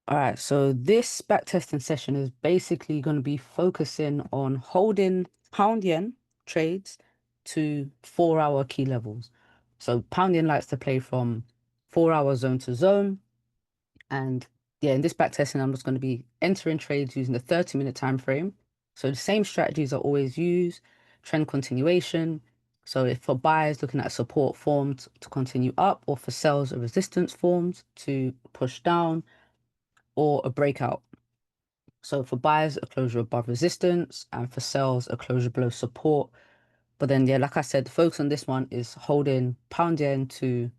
All right, so this backtesting session is basically going to be focusing on holding pound yen trades to 4 hour key levels. So pound yen likes to play from 4 hour zone to zone. And yeah, in this backtesting, I'm just going to be entering trades using the 30-minute time frame. So the same strategies are always used, trend continuation. So if for buyers looking at support formed to continue up, or for sells a resistance formed to push down, or a breakout. So for buyers, a closure above resistance, and for sells, a closure below support. But then, yeah, like I said, the focus on this one is holding pound yen to,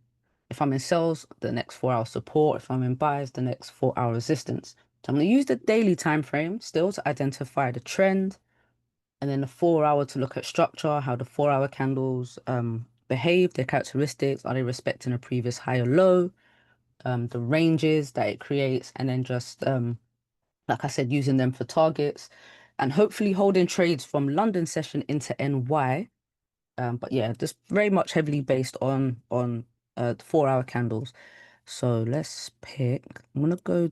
if I'm in sells, the next 4 hour support. If I'm in buys, the next 4 hour resistance. So I'm going to use the daily time frame still to identify the trend, and then the 4 hour to look at structure, how the 4 hour candles behave, their characteristics, are they respecting a previous high or low, the ranges that it creates, and then just like I said, using them for targets and hopefully holding trades from London session into NY. But yeah, just very much heavily based on the 4 hour candles. So let's pick. I'm not gonna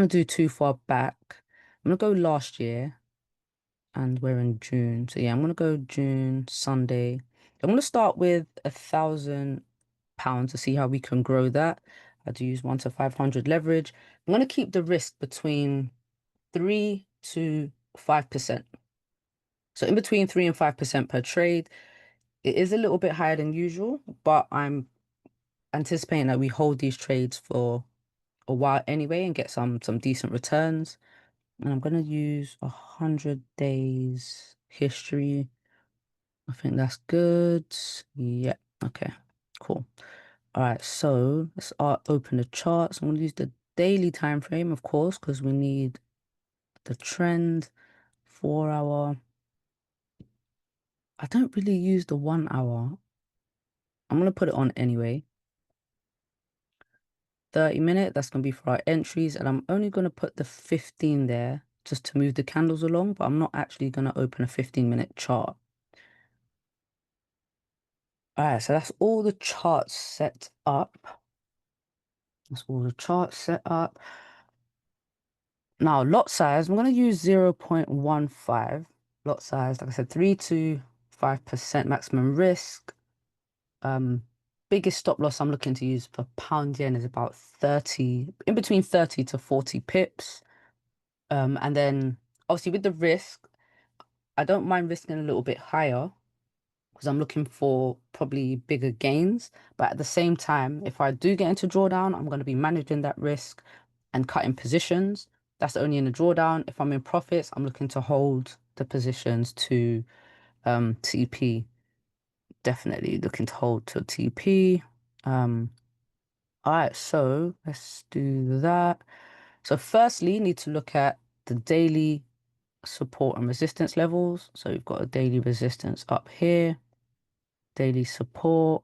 do too far back. I'm gonna go last year, and we're in June. So yeah, I'm gonna go June Sunday. I'm gonna start with £1,000 to see how we can grow that. I do use 1 to 500 leverage. I'm gonna keep the risk between 3 to 5%. So in between 3 and 5% per trade. It is a little bit higher than usual, but I'm anticipating that we hold these trades for a while anyway and get some decent returns. And I'm gonna use 100 days history. I think that's good. Yeah. Okay. Cool. All right. So let's open the charts. I'm gonna use the daily time frame, of course, because we need the trend. 4 hour. I don't really use the 1 hour. I'm going to put it on anyway. 30-minute, that's going to be for our entries. And I'm only going to put the 15 there just to move the candles along, but I'm not actually going to open a 15-minute chart. All right, so that's all the charts set up. That's all the charts set up. Now, lot size, I'm going to use 0.15. Lot size, like I said, 3 to 5% maximum risk. Biggest stop loss I'm looking to use for pound yen is about 30, in between 30 to 40 pips. And then obviously with the risk, I don't mind risking a little bit higher because I'm looking for probably bigger gains. But at the same time, if I do get into drawdown, I'm going to be managing that risk and cutting positions. That's only in the drawdown. If I'm in profits, I'm looking to hold the positions to TP. Definitely looking to hold to TP. Um, all right, so let's do that. So firstly, need to look at the daily support and resistance levels. So we've got a daily resistance up here, daily support.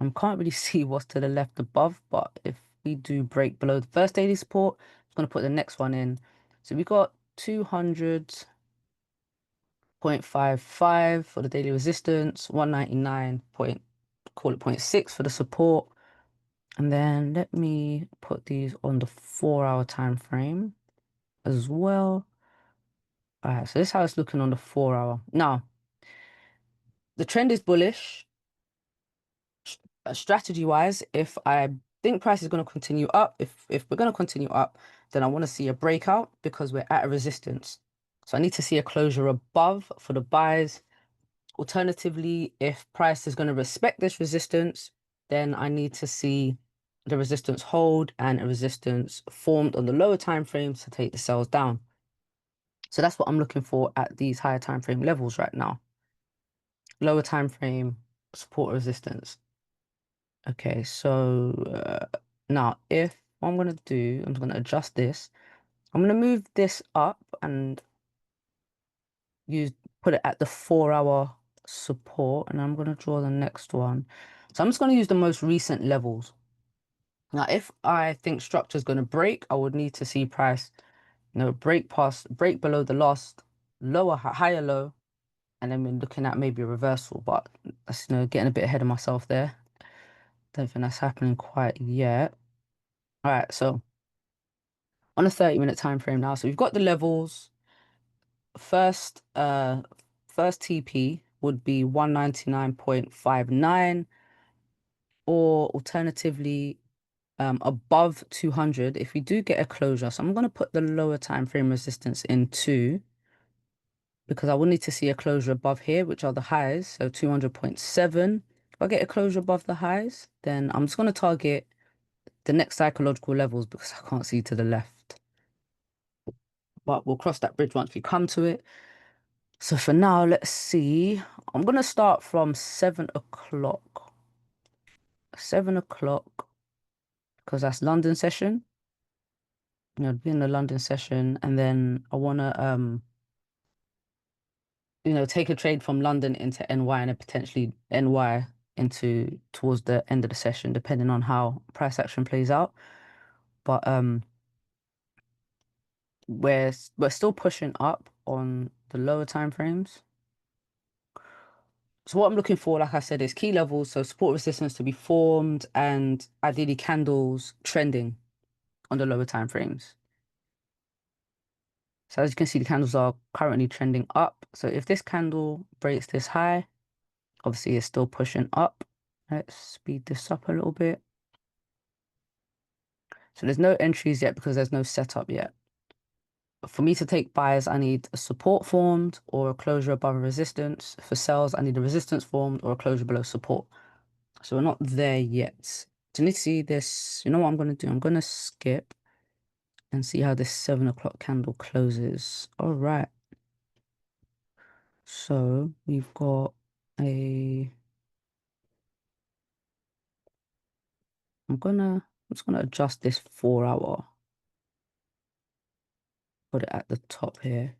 I can't really see what's to the left above, but if we do break below the first daily support, I'm going to put the next one in. So we got 200.55 for the daily resistance, 199 point, call it point 0.6 for the support. And then let me put these on the 4 hour time frame as well. All right, so this is how it's looking on the 4 hour. Now, the trend is bullish. Strategy wise, if I think price is going to continue up, if we're going to continue up, then I want to see a breakout because we're at a resistance. So I need to see a closure above for the buys. Alternatively, if price is going to respect this resistance, then I need to see the resistance hold and a resistance formed on the lower time frames to take the sells down. So that's what I'm looking for at these higher time frame levels right now. Lower time frame support resistance. Okay, so now if I'm gonna do, I'm gonna adjust this. I'm gonna move this up and use put it at the 4 hour support, and I'm gonna draw the next one. So I'm just gonna use the most recent levels. Now, if I think structure is gonna break, I would need to see price, break below the last higher low, and then we're looking at maybe a reversal. But that's getting a bit ahead of myself there. Don't think that's happening quite yet. All right, so on a 30-minute time frame now. So we've got the levels. First, first TP would be 199.59, or alternatively, above 200 if we do get a closure. So I'm going to put the lower time frame resistance in too, because I will need to see a closure above here, which are the highs. So 200.7. If I get a closure above the highs, then I'm just going to target the next psychological levels because I can't see to the left. But we'll cross that bridge once we come to it. So for now, let's see. I'm going to start from 7 o'clock. 7 o'clock, because that's London session. Be in the London session, and then I want to take a trade from London into NY and then potentially NY into towards the end of the session, depending on how price action plays out. But we're still pushing up on the lower time frames. So what I'm looking for, like I said, is key levels, so support resistance to be formed and ideally candles trending on the lower time frames. So as you can see, the candles are currently trending up. So if this candle breaks this high, obviously it's still pushing up. Let's speed this up a little bit. So there's no entries yet because there's no setup yet. But for me to take buys, I need a support formed or a closure above a resistance. For sells, I need a resistance formed or a closure below support. So we're not there yet. Do you need to see this? You know what I'm going to do? I'm going to skip and see how this 7 o'clock candle closes. All right. So we've got I'm just gonna adjust this 4 hour. Put it at the top here.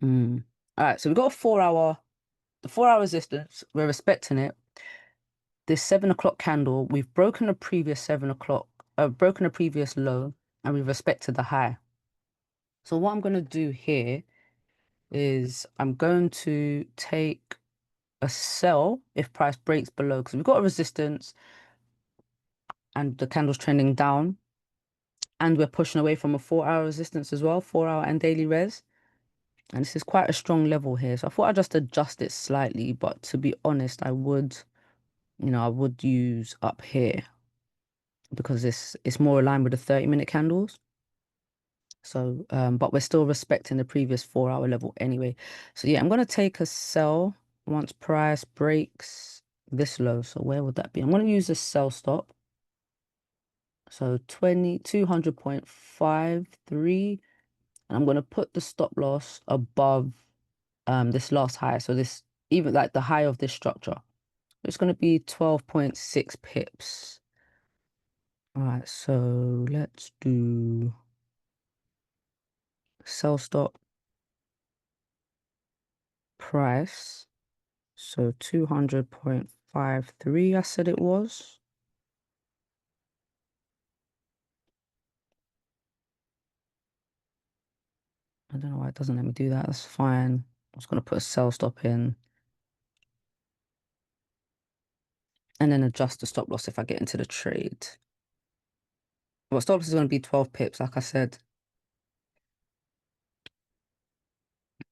All right, so we've got a 4 hour, the 4 hour resistance. We're respecting it. This 7 o'clock candle, we've broken a previous 7 o'clock, broken a previous low, and we've respected the high. So what I'm gonna do here is I'm going to take a sell if price breaks below, because we've got a resistance and the candle's trending down, and we're pushing away from a 4 hour resistance as well, 4 hour and daily res. And this is quite a strong level here. So I thought I'd just adjust it slightly, but to be honest, I would use up here because it's more aligned with the 30-minute candles. So, but we're still respecting the previous 4 hour level anyway. So yeah, I'm going to take a sell once price breaks this low. So where would that be? I'm going to use a sell stop. So 200.53. And I'm going to put the stop loss above this last high. So this, even like the high of this structure. It's going to be 12.6 pips. All right, so let's do sell stop price. So 200.53, I said it was. I don't know why it doesn't let me do that. That's fine. I'm just going to put a sell stop in and then adjust the stop loss if I get into the trade. Well, stop loss is going to be 12 pips, like I said.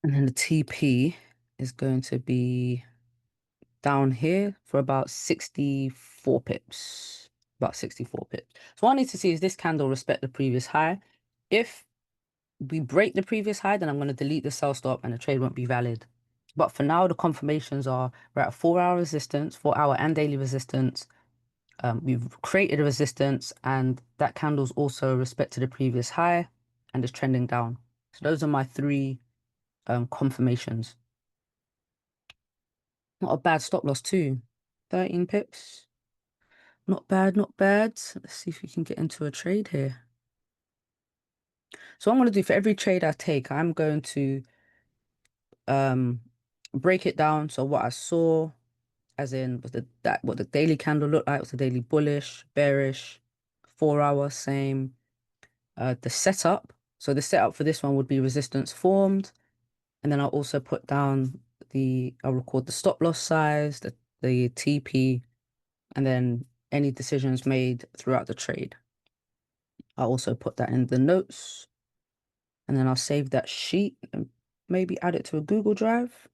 And then the TP is going to be down here for about 64 pips. About 64 pips. So what I need to see is this candle respect the previous high. If we break the previous high, then I'm going to delete the sell stop and the trade won't be valid. But for now, the confirmations are we're at a 4 hour resistance, 4 hour and daily resistance. We've created a resistance and that candle's also respected the previous high and is trending down. So those are my three confirmations. Not a bad stop loss too. 13 pips. Not bad, not bad. Let's see if we can get into a trade here. So what I'm going to do for every trade I take, I'm going to um break it down. So what I saw, as in was what the daily candle looked like, was the daily bullish, bearish, 4 hour, same. The setup. So the setup for this one would be resistance formed. And then I'll also put down I'll record the stop loss size, the TP, and then any decisions made throughout the trade. I'll also put that in the notes, and then I'll save that sheet and maybe add it to a Google Drive.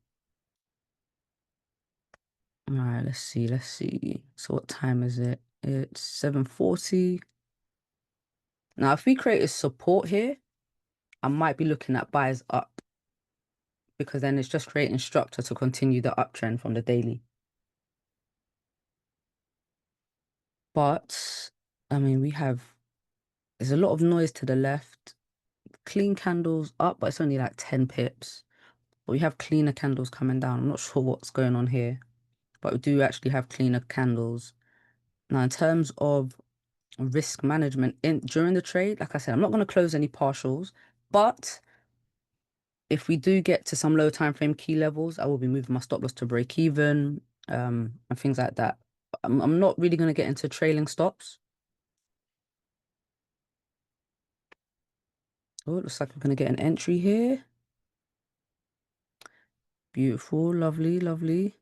All right, let's see. So what time is it? It's 7:40. Now, if we create a support here, I might be looking at buys up because then it's just creating structure to continue the uptrend from the daily. But, I mean, there's a lot of noise to the left. Clean candles up, but it's only like 10 pips. But we have cleaner candles coming down. I'm not sure what's going on here, but we do actually have cleaner candles. Now, in terms of risk management during the trade, like I said, I'm not going to close any partials, but if we do get to some low time frame key levels, I will be moving my stop loss to break even, and things like that. I'm not really going to get into trailing stops. Oh, it looks like we're going to get an entry here. Beautiful, lovely, lovely.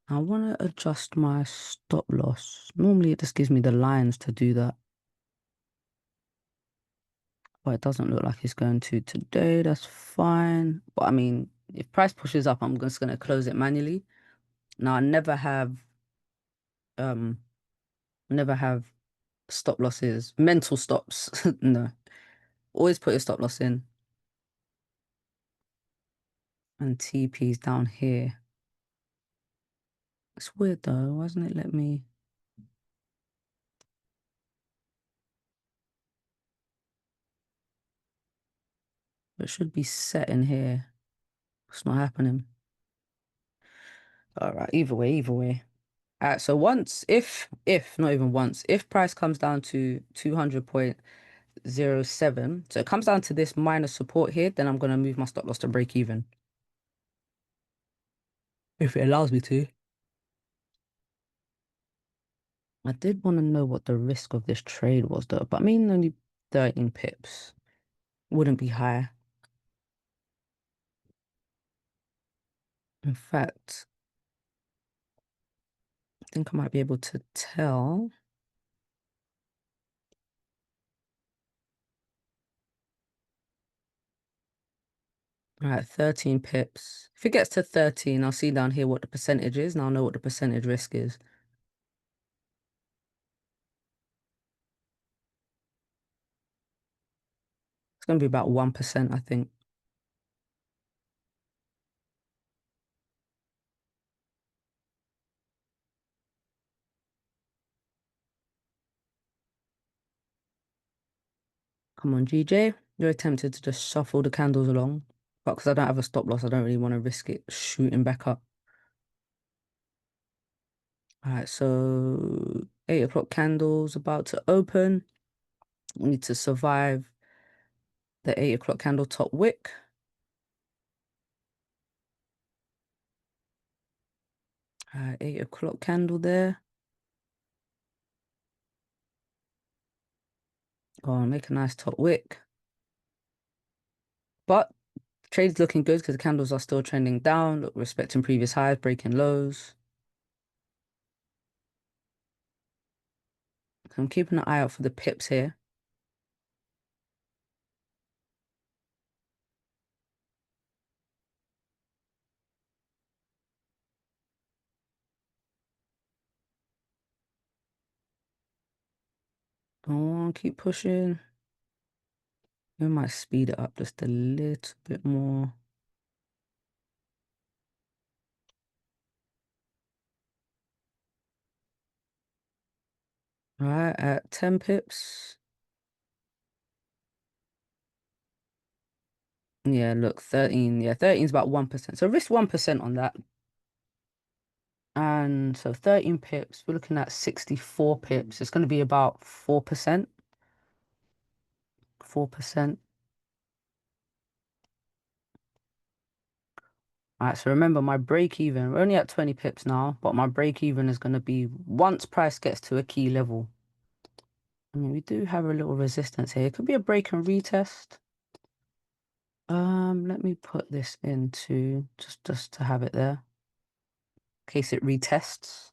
I want to adjust my stop loss. Normally, it just gives me the lines to do that. But it doesn't look like it's going to today. That's fine. But I mean, if price pushes up, I'm just going to close it manually. Now, I um never have stop losses, mental stops. No. Always put your stop loss in. And TP's down here. It's weird though. Why doesn't it let me? It should be set in here. It's not happening. All right, either way, either way. All right, so if not even once, if price comes down to 200.07, so it comes down to this minus support here, then I'm going to move my stop loss to break even. If it allows me to. I did want to know what the risk of this trade was though, but I mean only 13 pips. Wouldn't be high. In fact, I think I might be able to tell. All right, 13 pips. If it gets to 13, I'll see down here what the percentage is, and I'll know what the percentage risk is. It's going to be about 1%, I think. Come on, GJ. You're tempted to just shuffle the candles along. But because I don't have a stop loss, I don't really want to risk it shooting back up. All right, so 8 o'clock candles about to open. We need to survive the 8 o'clock candle top wick. All right, 8 o'clock candle there. Go on, make a nice top wick. But trade's looking good because the candles are still trending down, look, respecting previous highs, breaking lows. I'm keeping an eye out for the pips here. Go on, keep pushing. We might speed it up just a little bit more. All right, at 10 pips. Yeah, look, 13. Yeah, 13 is about 1%. So risk 1% on that. And so 13 pips, we're looking at 64 pips. It's going to be about 4%. 4%. All right, so remember my break even, we're only at 20 pips now, but my break even is going to be once price gets to a key level. I mean, we do have a little resistance here. It could be a break and retest. Let me put this into just to have it there in case it retests.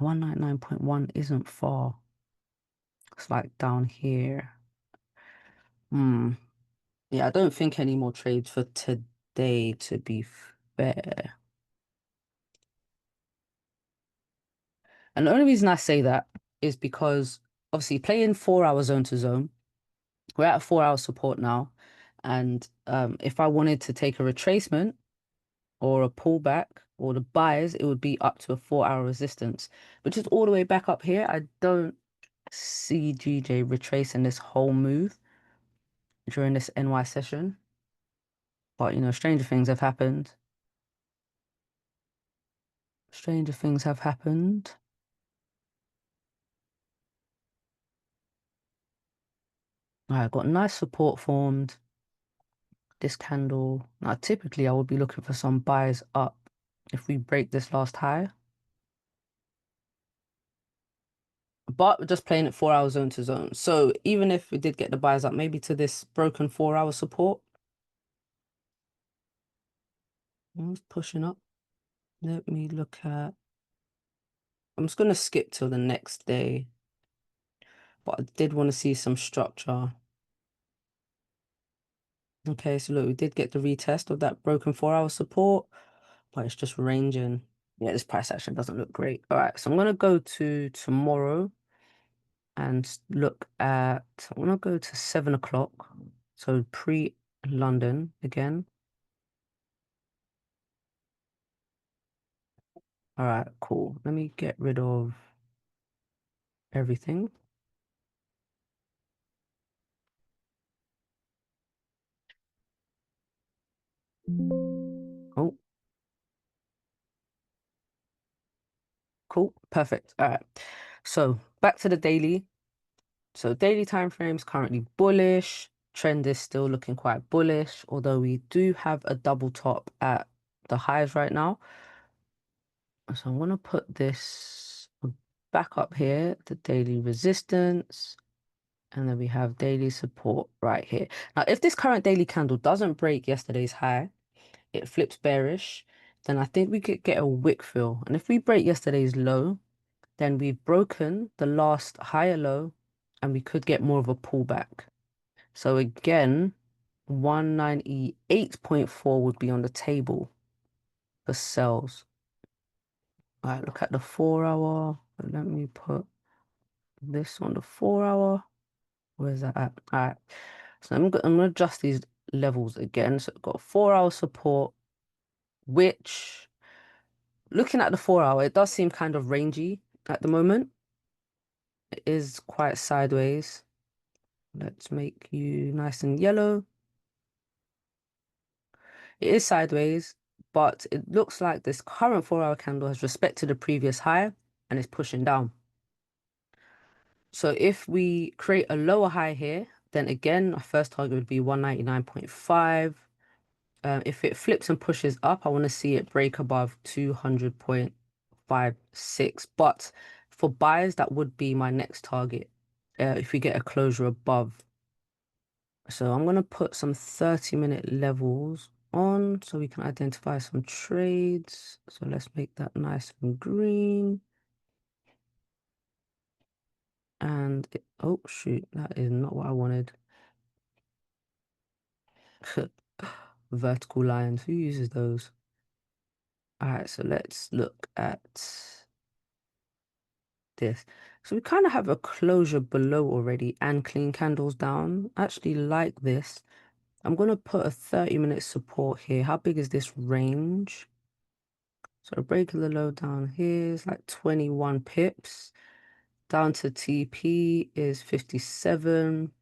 199.1 isn't far. It's like down here. Hmm. Yeah, I don't think any more trades for today, to be fair. And the only reason I say that is because obviously playing 4 hour zone to zone, we're at a 4 hour support now. And if I wanted to take a retracement or a pullback or the buys, it would be up to a 4 hour resistance, which is all the way back up here. I don't see GJ retracing this whole move during this NY session. But stranger things have happened. Stranger things have happened. All right, got nice support formed. This candle. Now, typically, I would be looking for some buys up if we break this last high. But we're just playing it 4 hour zone to zone. So even if we did get the buys up, maybe to this broken 4 hour support, it's pushing up. Let me look at. I'm just going to skip till the next day. But I did want to see some structure. Okay, so look, we did get the retest of that broken 4 hour support, but it's just ranging. Yeah, this price action doesn't look great. All right, so I'm going to go to tomorrow and look at, I want to go to 7 o'clock. So pre-London again. All right, cool. Let me get rid of everything. Oh, cool. Perfect. All right. So back to the daily. So daily time frames currently bullish. Trend is still looking quite bullish, although we do have a double top at the highs right now. So I'm going to put this back up here, the daily resistance, and then we have daily support right here. Now, if this current daily candle doesn't break yesterday's high, it flips bearish, then I think we could get a wick fill. And if we break yesterday's low, then we've broken the last higher low, and we could get more of a pullback. So again, 198.4 would be on the table for sells. All right, look at the 4 hour. Let me put this on the 4 hour. Where's that at? All right. So I'm gonna adjust these levels again. So I've got 4 hour support, which looking at the 4 hour, it does seem kind of rangy at the moment. It is quite sideways. Let's make you nice and yellow. It is sideways, but it looks like this current 4 hour candle has respected the previous high and is pushing down. So if we create a lower high here, then again, our first target would be 199.5. If it flips and pushes up, I want to see it break above 200.56. But for buyers, that would be my next target if we get a closure above. So I'm going to put some 30-minute levels on so we can identify some trades. So let's make that nice and green. And oh shoot, that is not what I wanted. Vertical lines, who uses those? All right, so let's look at this. So we kind of have a closure below already and clean candles down. I actually like this. I'm going to put a 30-minute support here. How big is this range? So breaking the low down here is like 21 pips. Down to TP is 57.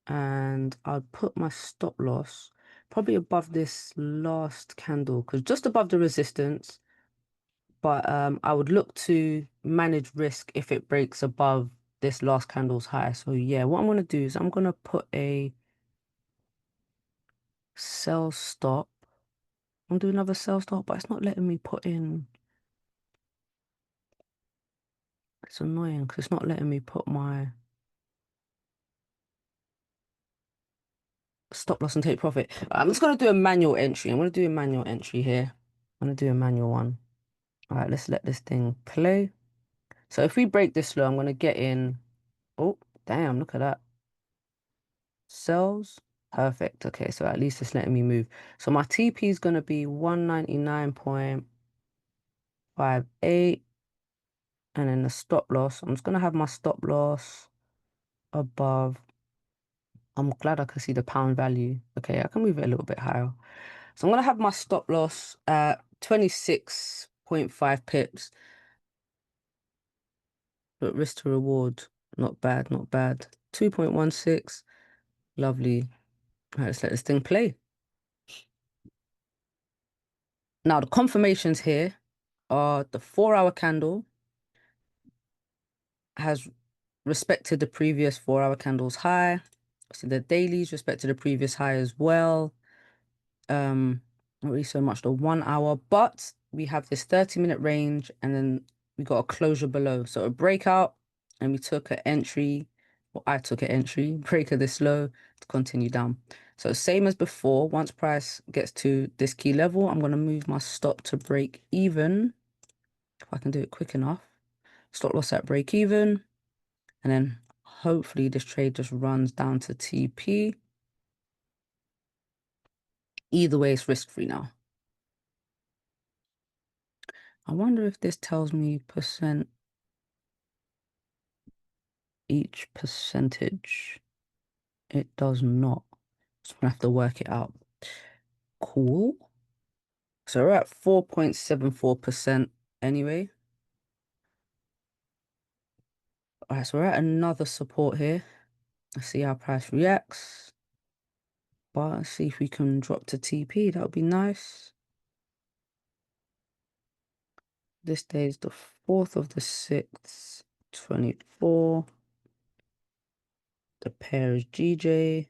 And I'll put my stop loss probably above this last candle because just above the resistance. But I would look to manage risk if it breaks above this last candle's high. So yeah, what I'm going to do is I'm going to put a sell stop. I'm doing another sell stop, but it's not letting me put in. It's annoying because it's not letting me put my stop loss and take profit. I'm just going to do a manual entry. I'm going to do a manual entry here. I'm going to do a manual one. All right, let's let this thing play. So if we break this low, I'm going to get in. Oh, damn, look at that. Sells. Perfect. Okay, so at least it's letting me move. So my TP is going to be 199.58. And then the stop loss, I'm just going to have my stop loss above. I'm glad I can see the pound value. Okay, I can move it a little bit higher. So I'm going to have my stop loss at 26.5 pips. But risk to reward, not bad, not bad. 2.16, lovely. All right, let's let this thing play. Now the confirmations here are the 4-hour candle has respected the previous 4-hour candle's high. So the dailies respected the previous high as well. Not really so much the 1 hour, but we have this 30-minute range and then we got a closure below. So a breakout and we took an entry, or I took an entry, break of this low to continue down. So same as before, once price gets to this key level, I'm going to move my stop to break even. If I can do it quick enough. Stop loss at break even. And then hopefully this trade just runs down to TP. Either way, it's risk-free now. I wonder if this tells me percent each percentage. It does not. So I'm gonna have to work it out. Cool. So we're at 4.74% anyway. All right, so we're at another support here. Let's see how price reacts. But let's see if we can drop to TP. That would be nice. This day is the 4th of the 6th, 24. The pair is GJ.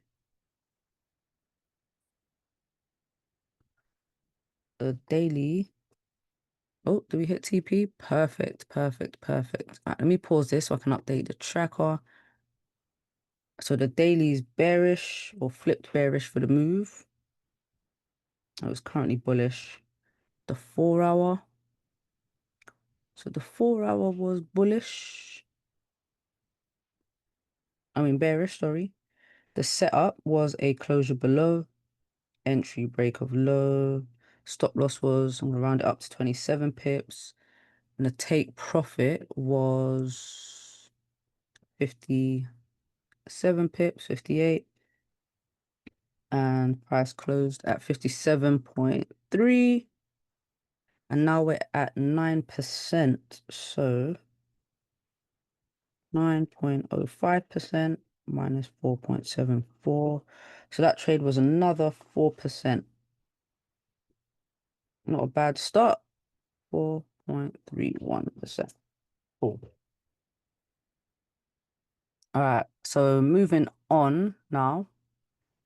The daily. Oh, do we hit TP? Perfect, perfect, perfect. All right, let me pause this so I can update the tracker. So the daily is bearish or flipped bearish for the move. It was currently bullish. The 4-hour. So the 4-hour was bullish. I mean bearish, sorry. The setup was a closure below. Entry break of low. Stop loss was, I'm going to round it up to 27 pips. And the take profit was 57 pips, 58. And price closed at 57.3. And now we're at 9%. So 9.05% minus 4.74. So that trade was another 4%. Not a bad start. 4.31%. Cool. All right, so moving on now.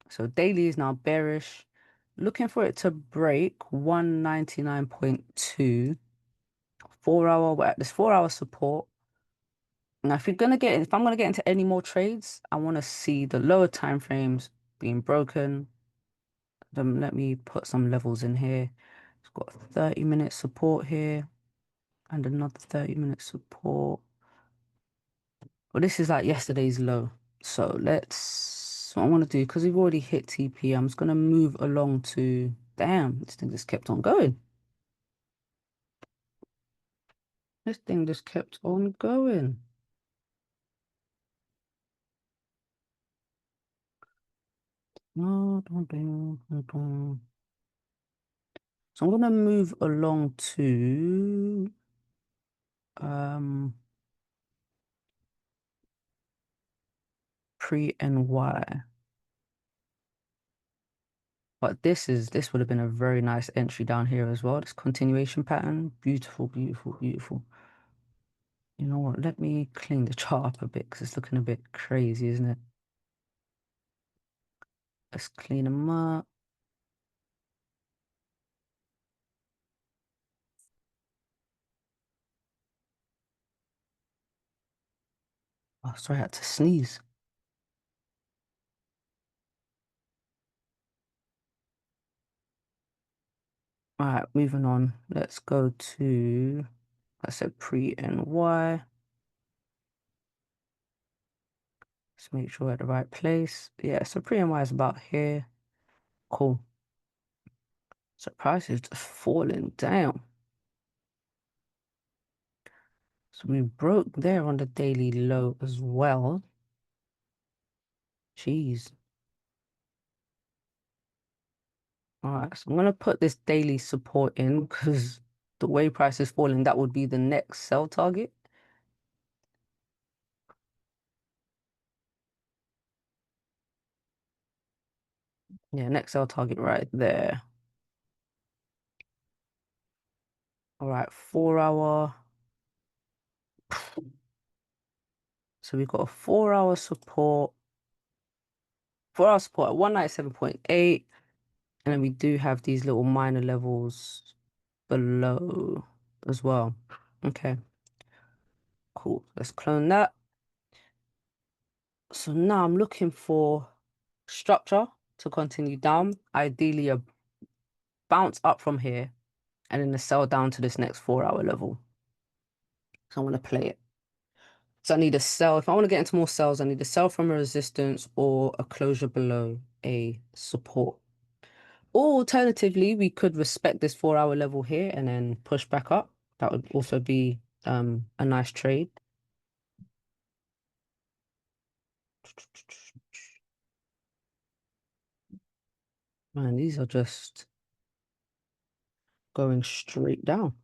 So daily is now bearish. Looking for it to break 199.2. 4-hour, we're at this 4-hour support. Now, if I'm gonna get into any more trades, I want to see the lower time frames being broken. Then let me put some levels in here. It's got 30-minute support here and another 30-minute support. Well, this is like yesterday's low. So what I want to do, because we've already hit TP, I'm just gonna move along to, damn, this thing just kept on going. This thing just kept on going. No, don't. So I'm gonna move along to pre-NY. But this would have been a very nice entry down here as well. This continuation pattern. Beautiful, beautiful, beautiful. You know what? Let me clean the chart up a bit because it's looking a bit crazy, isn't it? Let's clean them up. Oh, sorry, I had to sneeze. All right, moving on. Let's go to, I said pre-NY. Let's make sure we're at the right place. Yeah, so pre-MY is about here. Cool. So price is just falling down. So we broke there on the daily low as well. Jeez. All right, so I'm gonna put this daily support in because the way price is falling, that would be the next sell target. Yeah, next sell target right there. All right, 4 hour. So we've got a 4 hour support. 4 hour support at 197.8. And then we do have these little minor levels below as well. Okay, cool. Let's clone that. So now I'm looking for structure to continue down. Ideally a bounce up from here and then a sell down to this next 4 hour level. So I want to play it. So I need a sell. If I want to get into more sells, I need a sell from a resistance or a closure below a support. Or alternatively, we could respect this 4 hour level here and then push back up. That would also be a nice trade. Man, these are just going straight down.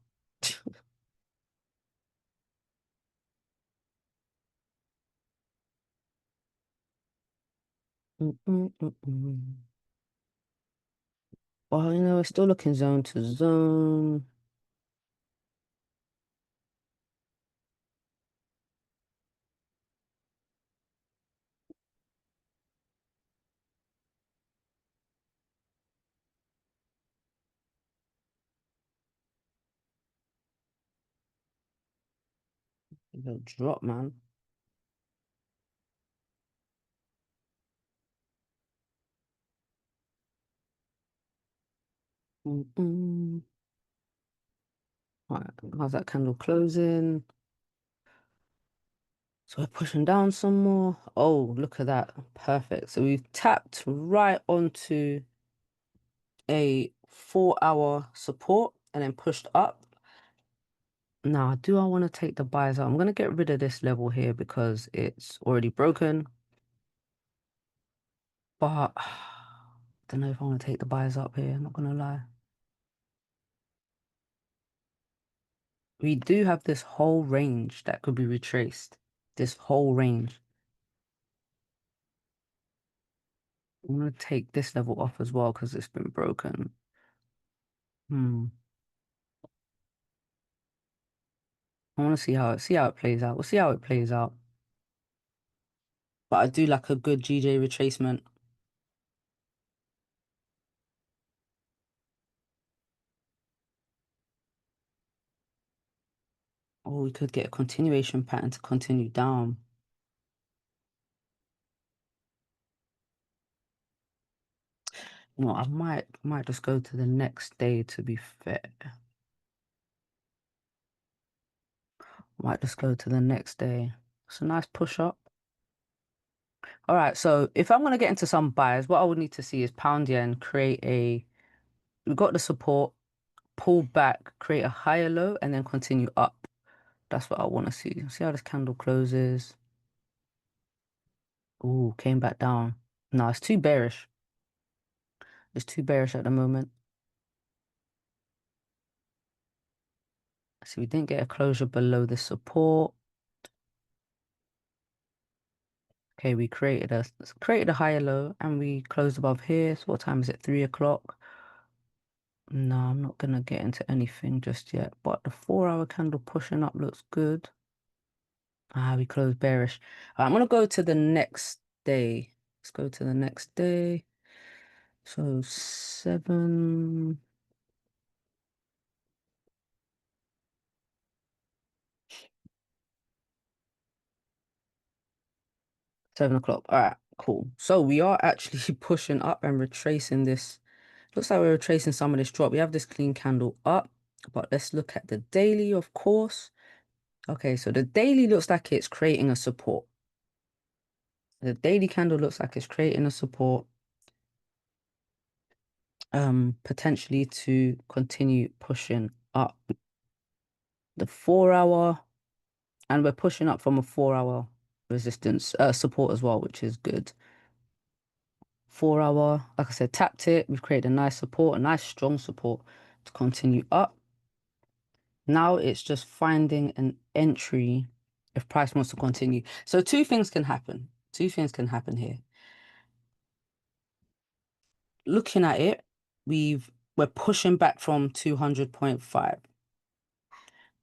Well, it's still looking zone to zone. The drop, man. Right, how's that candle closing? So we're pushing down some more. Oh, look at that. Perfect. So we've tapped right onto a 4 hour support and then pushed up. Now, do I want to take the buys out? I'm going to get rid of this level here because it's already broken. But I don't know if I want to take the buys up here. I'm not going to lie. We do have this whole range that could be retraced. This whole range. I'm going to take this level off as well because it's been broken. I want to see how it plays out. We'll see how it plays out. But I do like a good GJ retracement. Or we could get a continuation pattern to continue down. I might just go to the next day to be fair. Might just go to the next day. It's a nice push up. All right, so if I'm gonna get into some buys, what I would need to see is pound yen create we got the support, pull back, create a higher low, and then continue up. That's what I want to see. See how this candle closes. Ooh, came back down. No, it's too bearish. It's too bearish at the moment. So we didn't get a closure below the support. Okay, we created a higher low and we closed above here. So what time is it? 3 o'clock. No, I'm not gonna get into anything just yet. But the 4 hour candle pushing up looks good. Ah, we closed bearish. I'm gonna go to the next day. Let's go to the next day. So 7 o'clock. All right, cool. So we are actually pushing up and retracing this. Looks like we're retracing some of this drop. We have this clean candle up, but let's look at the daily, of course. Okay, so the daily looks like it's creating a support. The daily candle looks like it's creating a support, potentially to continue pushing up. The 4 hour, and we're pushing up from a 4 hour resistance, support as well, which is good. 4 hour, like I said, tapped it. We've created a nice support, a nice strong support to continue up. Now it's just finding an entry if price wants to continue. So two things can happen. Two things can happen here. Looking at it, we're pushing back from 200.5.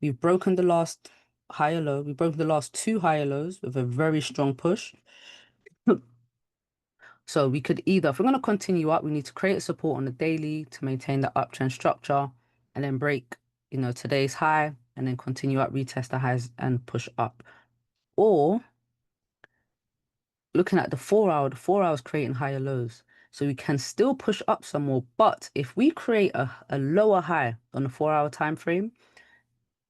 We've broken the last higher low. We've broken the last two higher lows with a very strong push. So we could either, if we're going to continue up, we need to create a support on the daily to maintain the uptrend structure and then break, today's high and then continue up, retest the highs and push up. Or looking at the 4 hour, the 4 hour is creating higher lows. So we can still push up some more. But if we create a lower high on the 4 hour time frame,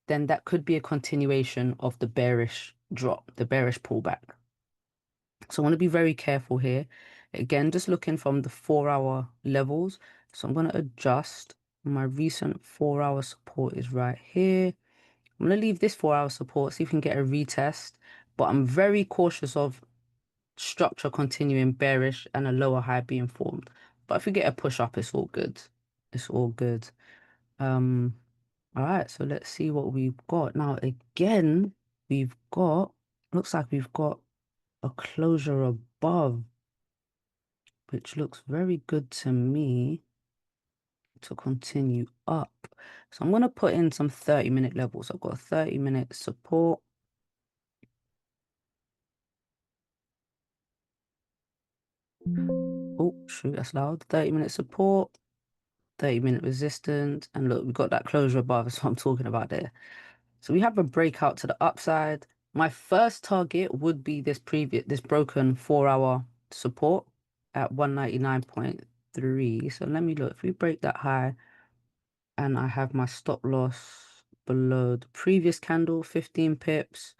then that could be a continuation of the bearish drop, the bearish pullback. So I want to be very careful here. Again, just looking from the 4 hour levels. So I'm going to adjust. My recent 4 hour support is right here. I'm going to leave this 4 hour support, see if we can get a retest. But I'm very cautious of structure continuing bearish and a lower high being formed. But if we get a push up, it's all good. It's all good. All right, so let's see what we've got. Now, again, looks like we've got a closure above, which looks very good to me to continue up. So I'm going to put in some 30-minute levels. I've got a 30-minute support. Oh, shoot, that's loud. 30-minute support, 30-minute resistance. And look, we've got that closure above. That's what I'm talking about there. So we have a breakout to the upside. My first target would be this broken 4 hour support at 199.3. So let me look. If we break that high and I have my stop loss below the previous candle, 15 pips,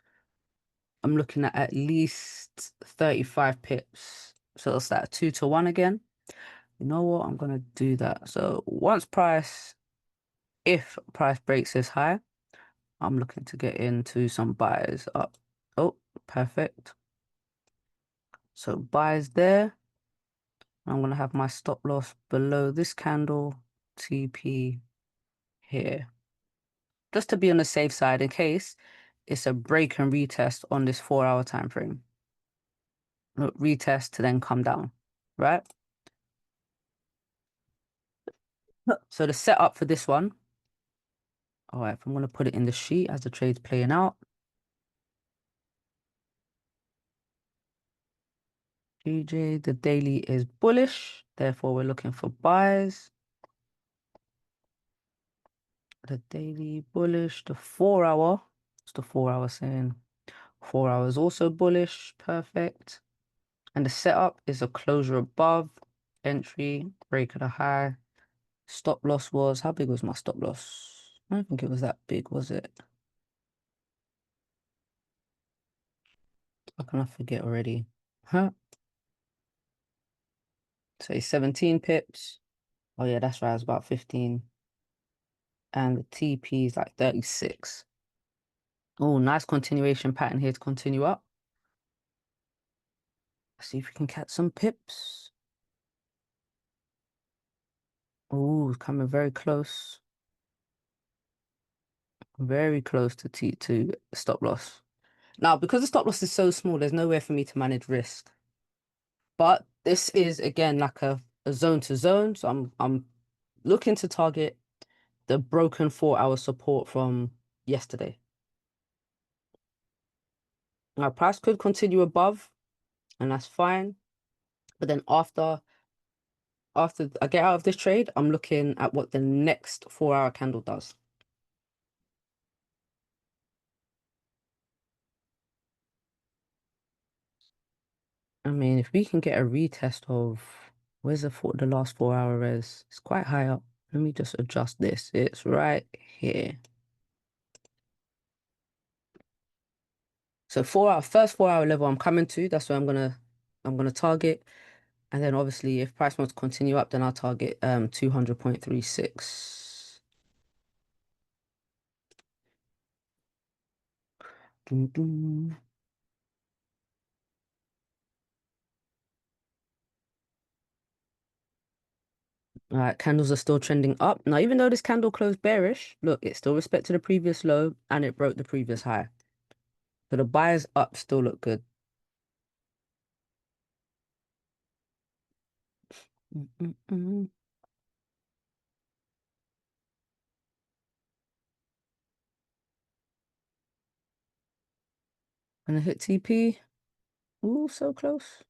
I'm looking at least 35 pips. So it's that 2-to-1 again. You know what? I'm going to do that. So if price breaks this high, I'm looking to get into some buys up. Oh, perfect. So buys there. I'm going to have my stop loss below this candle, TP here. Just to be on the safe side in case it's a break and retest on this 4 hour time frame. Look, retest to then come down, right? So the setup for this one, all right, if I'm going to put it in the sheet as the trade's playing out. GJ, the daily is bullish, therefore we're looking for buys. The daily bullish, the 4 hour. What's the 4 hour saying? 4 hours also bullish, perfect. And the setup is a closure above, entry, break at a high. Stop loss was, how big was my stop loss? I don't think it was that big, was it? How can I forget already? Huh? Say 17 pips. Oh yeah, that's right, it's about 15. And the TP is like 36. Oh, nice continuation pattern here to continue up. Let's see if we can catch some pips. Oh, coming very close. Very close to T2 stop loss. Now, because the stop loss is so small, there's nowhere for me to manage risk. But this is again like a zone to zone. So I'm looking to target the broken 4 hour support from yesterday. Now, price could continue above, and that's fine. But then after I get out of this trade, I'm looking at what the next 4 hour candle does. I mean, if we can get a retest of where's the last 4 hour res? It's quite high up. Let me just adjust this. It's right here. So first 4 hour level I'm coming to. That's where I'm gonna I'm gonna target. And then obviously if price wants to continue up, then I'll target 200.36. Dun, dun. All right, candles are still trending up. Now, even though this candle closed bearish, look, it still respected the previous low and it broke the previous high. So the buyers up still look good. Mm, mm, mm. Gonna hit TP. Ooh, so close.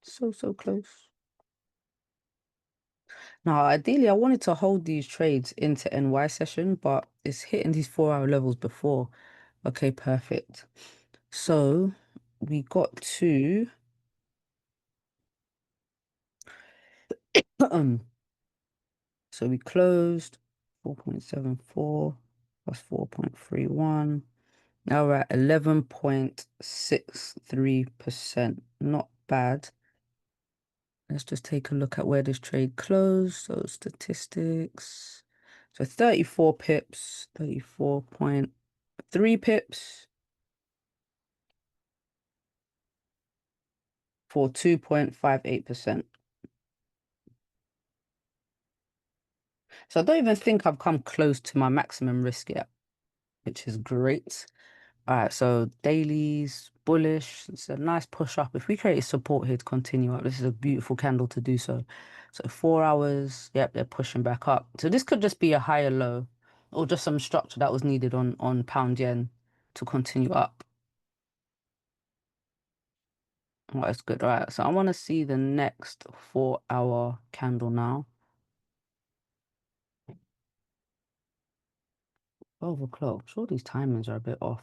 So, so close. Now, ideally, I wanted to hold these trades into NY session, but it's hitting these 4-hour levels before. Okay, perfect. So we got to so we closed 4.74 plus 4.31. Now we're at 11.63%. Not bad. Let's just take a look at where this trade closed. So statistics. So 34 pips, 34.3 pips for 2.58%. So I don't even think I've come close to my maximum risk yet, which is great. All right, so dailies, bullish. It's a nice push up. If we create a support here to continue up, this is a beautiful candle to do so. So 4 hours, yep, they're pushing back up. So this could just be a higher low or just some structure that was needed on pound yen to continue up. Oh, that's good. All right, so I want to see the next 4-hour candle now. 12 o'clock. Sure, these timings are a bit off.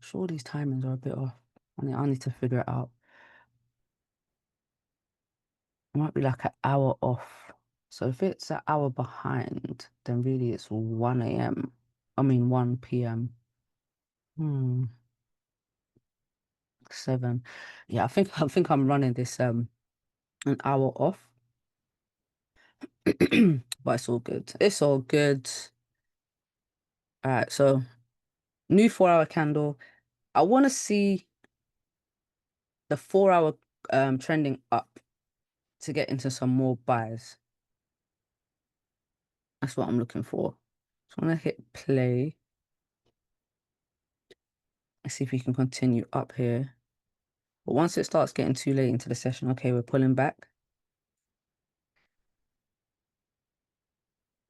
Sure, these timings are a bit off. I need to figure it out. It might be like an hour off. So if it's an hour behind, then really it's 1 a.m. I mean 1 p.m. Hmm, 7. Yeah, I think I'm running this an hour off. But it's all good. It's all good. All right, so new 4-hour candle. I want to see the 4-hour trending up to get into some more buys. That's what I'm looking for. So I'm gonna hit play. Let's see if we can continue up here. But once it starts getting too late into the session, okay, we're pulling back.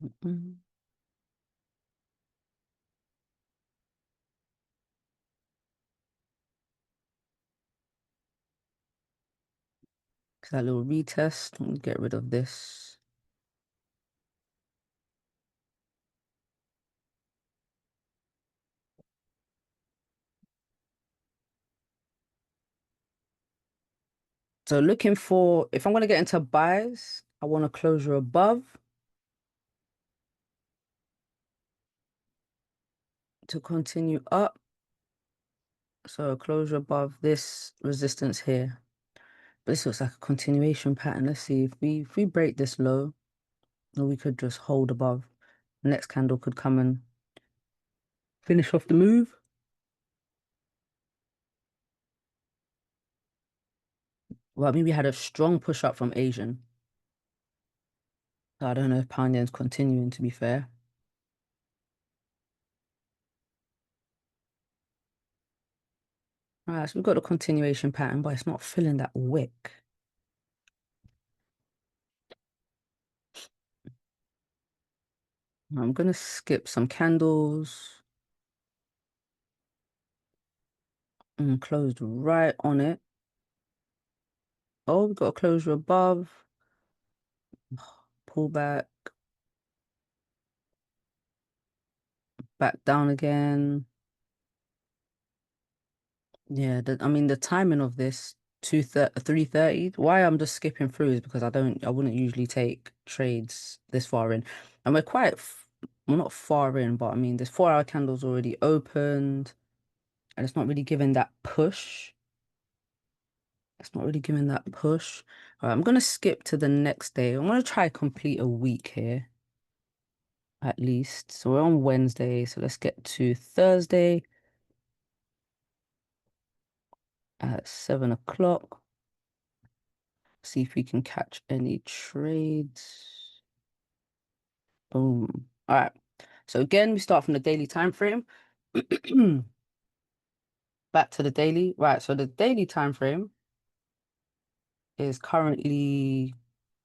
Mm-mm. That little retest, let me get rid of this. So looking for, if I'm going to get into buys, I want a closure above to continue up. So a closure above this resistance here. But this looks like a continuation pattern. Let's see if we break this low, or we could just hold above. The next candle could come and finish off the move. Well, I mean, we had a strong push up from Asian. So I don't know if pound yen's continuing, to be fair. All right, so we've got a continuation pattern, but it's not filling that wick. I'm gonna skip some candles and closed right on it. Oh, we've got a closure above. Pull back, back down again. Yeah, I mean the timing of this 3:30. Why I'm just skipping through is because I wouldn't usually take trades this far in. And we're we're not far in, but I mean this 4-hour candle's already opened and it's not really giving that push. It's not really giving that push. All right, I'm gonna skip to the next day. I'm gonna try complete a week here at least. So we're on Wednesday. So let's get to Thursday at 7 o'clock. See if we can catch any trades. Boom. All right. So again, we start from the daily time frame. Back to the daily. Right. So the daily time frame is currently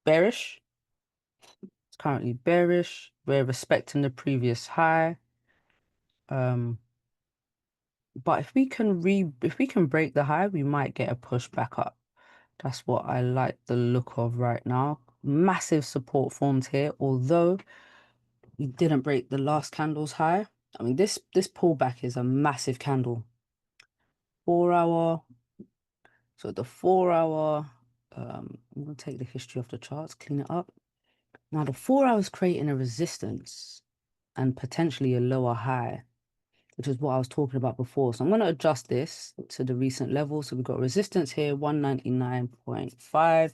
bearish. It's currently bearish. We're respecting the previous high. But if we can break the high, we might get a push back up. That's what I like the look of right now. Massive support formed here, although we didn't break the last candle's high. I mean, this pullback is a massive candle. 4 hour. So the 4 hour, I'm gonna take the history of the charts, clean it up. Now the 4 hour is creating a resistance and potentially a lower high, which is what I was talking about before. So I'm going to adjust this to the recent level. So we've got resistance here, 199.5,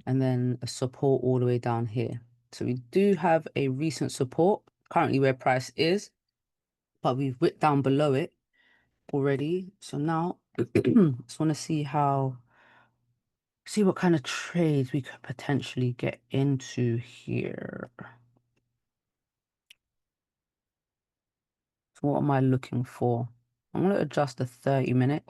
and then a support all the way down here. So we do have a recent support currently where price is, but we've whipped down below it already. So now just want to see what kind of trades we could potentially get into here. So what am I looking for? I'm going to adjust the 30-minute.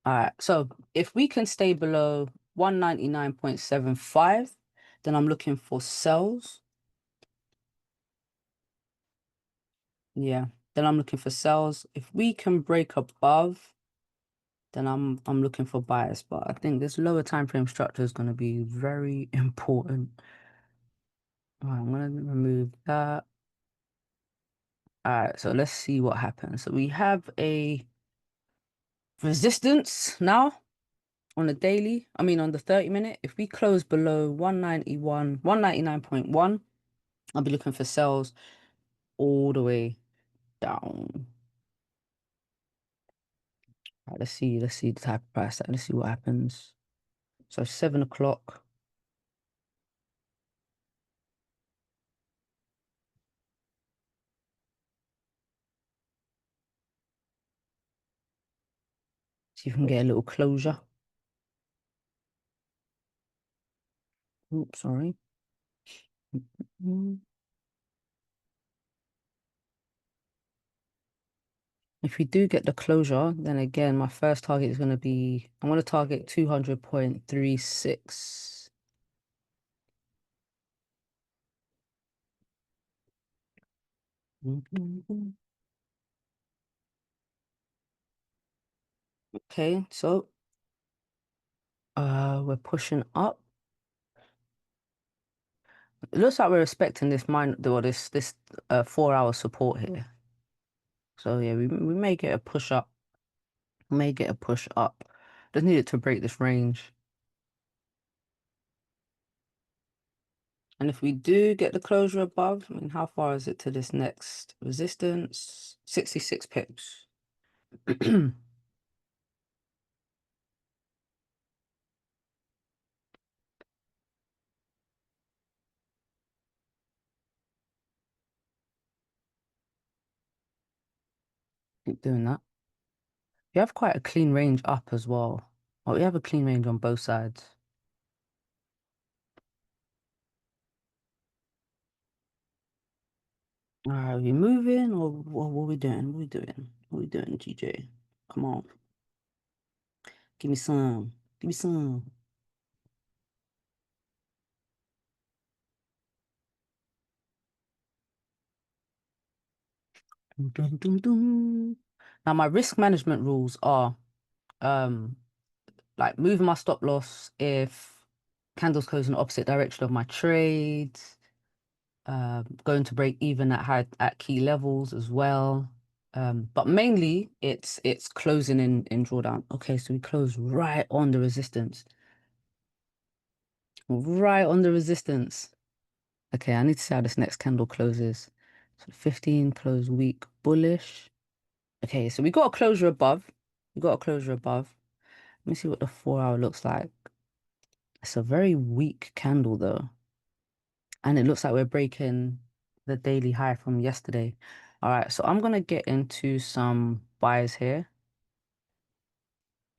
All right, so if we can stay below 199.75, then I'm looking for sells. Yeah, then I'm looking for sells. If we can break above, then I'm looking for buyers. But I think this lower time frame structure is going to be very important. All right, I'm going to remove that. All right, so let's see what happens. So we have a resistance now on the daily. I mean, on the 30-minute. If we close below 199.1, I'll be looking for sells all the way down. Right, let's see the type of price. Let's see what happens. So 7 o'clock. See if we can get a little closure. Oops, sorry. If we do get the closure, then again, my first target is going to be, I'm going to target 200.36. Okay, so we're pushing up. It looks like we're respecting this 4 hour support here. So yeah, we may get a push up. May get a push up. Just need it to break this range. And if we do get the closure above, I mean, how far is it to this next resistance? 66 pips. Keep doing that. We have quite a clean range up as well. Well, we have a clean range on both sides. Are we moving or what are we doing? What are we doing? What are we doing, GJ? Come on. Give me some. Give me some. Dum, dum, dum, dum. Now my risk management rules are like moving my stop loss if candles close in the opposite direction of my trades, going to break even at key levels as well. But mainly it's closing in drawdown. Okay, so we close right on the resistance. Right on the resistance. Okay, I need to see how this next candle closes. So 15 close weak bullish. Okay, so we got a closure above. We got a closure above. Let me see what the 4 hour looks like. It's a very weak candle though. And it looks like we're breaking the daily high from yesterday. All right, so I'm gonna get into some buys here.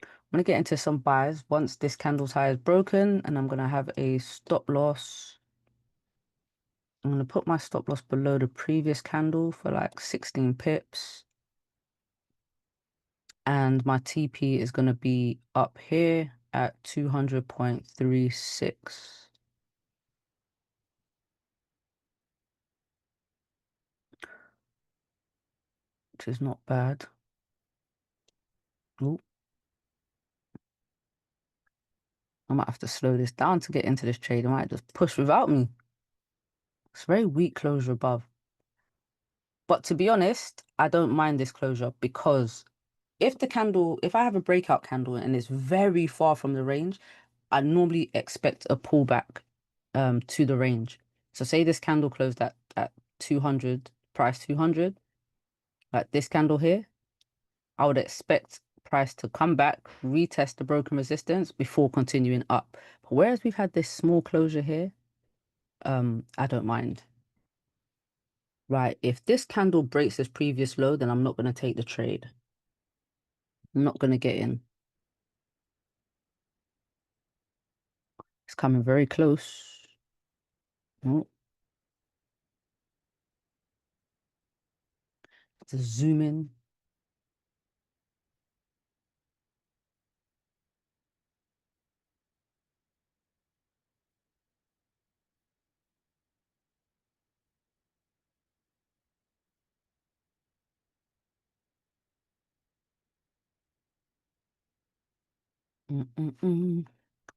I'm gonna get into some buys once this candle's high is broken, and I'm gonna have a stop loss. I'm gonna put my stop loss below the previous candle for like 16 pips. And my TP is gonna be up here at 200.36. Which is not bad. Ooh, I might have to slow this down to get into this trade. I might just push without me. It's a very weak closure above. But to be honest, I don't mind this closure because if I have a breakout candle and it's very far from the range, I normally expect a pullback to the range. So say this candle closed at 200, price 200, like this candle here, I would expect price to come back, retest the broken resistance before continuing up. But whereas we've had this small closure here, I don't mind. Right, if this candle breaks this previous low, then I'm not going to take the trade. I'm not going to get in. It's coming very close. Oh, to zoom in. Mm-mm-mm.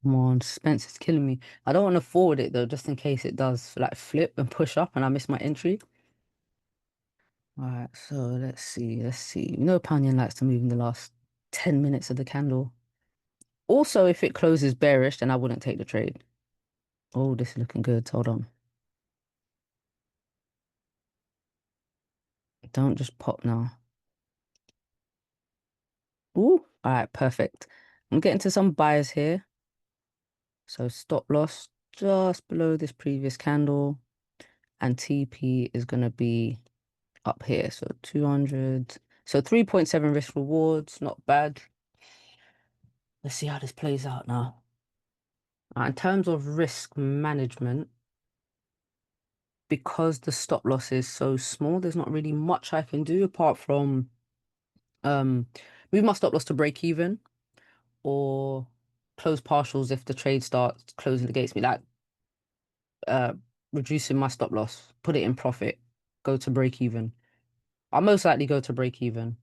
Come on, suspense is killing me. I don't want to forward it though, just in case it does like flip and push up and I miss my entry. All right, so let's see, let's see. You know, Pound Yen likes to move in the last 10 minutes of the candle. Also, if it closes bearish, then I wouldn't take the trade. Oh, this is looking good. Hold on. Don't just pop now. Ooh, all right, perfect. I'm getting to some buys here. So stop loss just below this previous candle. And TP is going to be up here. So 200. So 3.7 risk rewards. Not bad. Let's see how this plays out now. In terms of risk management, because the stop loss is so small, there's not really much I can do apart from um move my stop loss to break even or close partials if the trade starts closing against me. Like uh reducing my stop loss, put it in profit, go to break even. I'll most likely go to break even.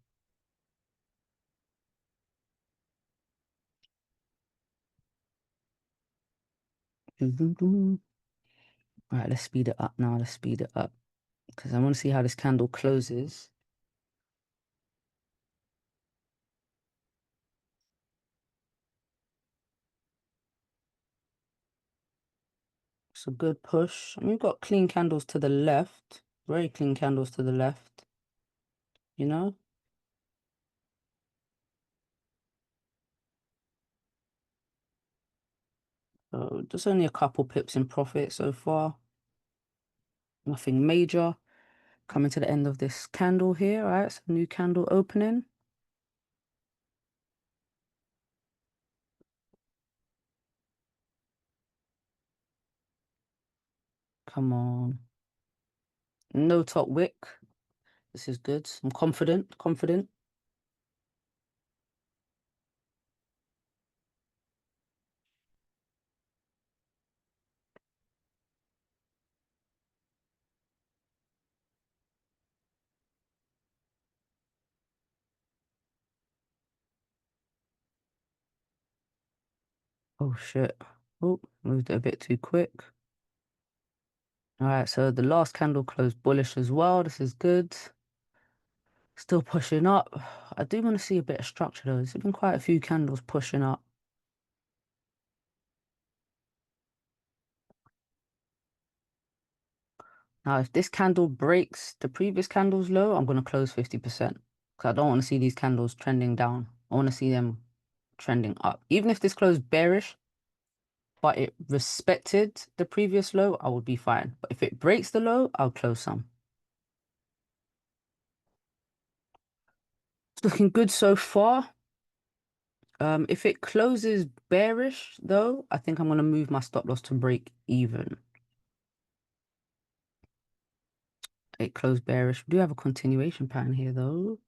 All right, let's speed it up now. Let's speed it up because I want to see how this candle closes. It's a good push. I mean, we've got clean candles to the left, very clean candles to the left, you know? So just only a couple pips in profit so far. Nothing major. Coming to the end of this candle here, right? So new candle opening. Come on. No top wick. This is good. I'm confident, confident. Oh shit. Oh, moved it a bit too quick. All right, so the last candle closed bullish as well. This is good. Still pushing up. I do want to see a bit of structure though. There's been quite a few candles pushing up. Now, if this candle breaks the previous candle's low, I'm going to close 50% because I don't want to see these candles trending down I want to see them trending up. Even if this closed bearish, but it respected the previous low, I would be fine. But if it breaks the low, I'll close some. It's looking good so far. If it closes bearish though, I think I'm gonna move my stop loss to break even. It closed bearish. We do have a continuation pattern here though,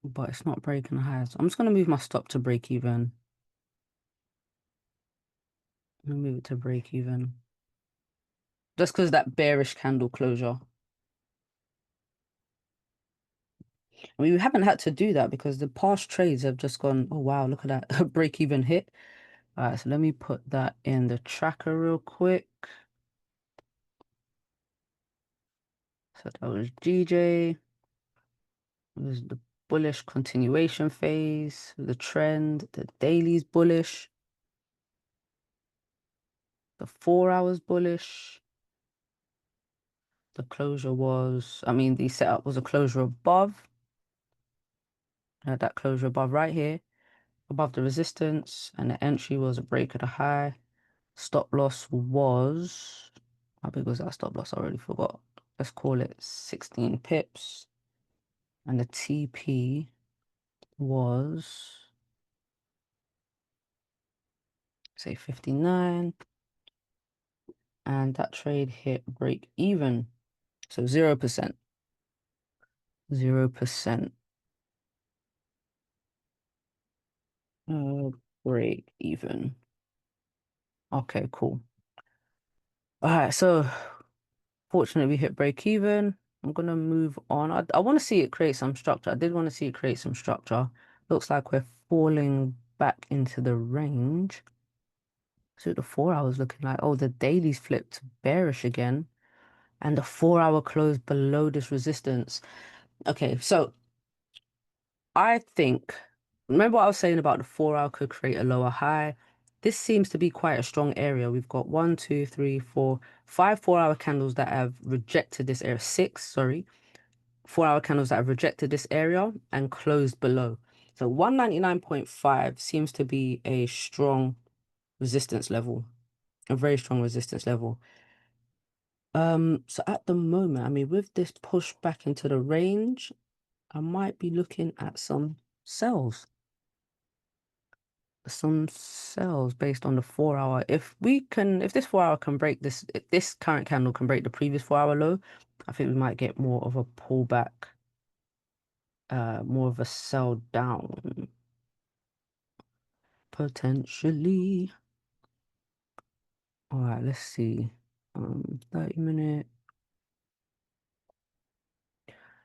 but it's not breaking the highs. I'm just gonna move my stop to break even. I'm gonna move it to break even. Just because that bearish candle closure. I mean, we haven't had to do that because the past trades have just gone, oh wow, look at that break even hit. All right, so let me put that in the tracker real quick. So that was GJ. It was the bullish continuation phase, the trend, the daily's bullish, the 4 hours bullish. The closure was, I mean, the setup was a closure above. That closure above right here, above the resistance, and the entry was a break of the high. Stop loss was, how big was that stop loss? I already forgot. Let's call it 16 pips. And the TP was, say 59. And that trade hit break even. So 0%. 0% break even. Okay, cool. All right, so fortunately we hit break even. I'm gonna move on. I want to see it create some structure. I did want to see it create some structure. Looks like we're falling back into the range. So the 4 hours looking like, oh, the daily's flipped bearish again. And the 4 hour closed below this resistance. Okay, so I think, remember what I was saying about the 4 hour could create a lower high? This seems to be quite a strong area. We've got 1, 2, 3, 4, 5 4 hour candles that have rejected this area. 6, sorry. 4 hour candles that have rejected this area and closed below. So 199.5 seems to be a strong resistance level, a very strong resistance level. So at the moment, I mean, with this push back into the range, I might be looking at some sells. Some sells based on the 4 hour. If this 4 hour can break this, if this current candle can break the previous 4 hour low, I think we might get more of a pullback, more of a sell down potentially. All right, let's see. 30-minute.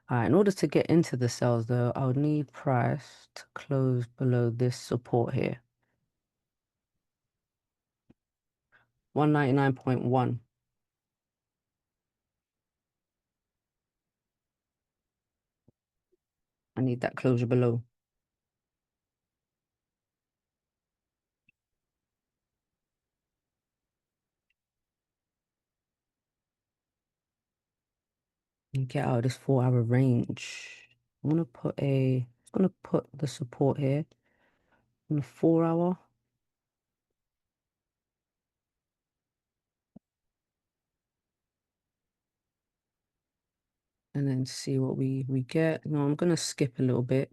All right, in order to get into the sells though, I would need price to close below this support here. 199.1. I need that closure below. And get out of this 4 hour range. I'm gonna put the support here on the 4 hour. And then see what we get. No, I'm gonna skip a little bit.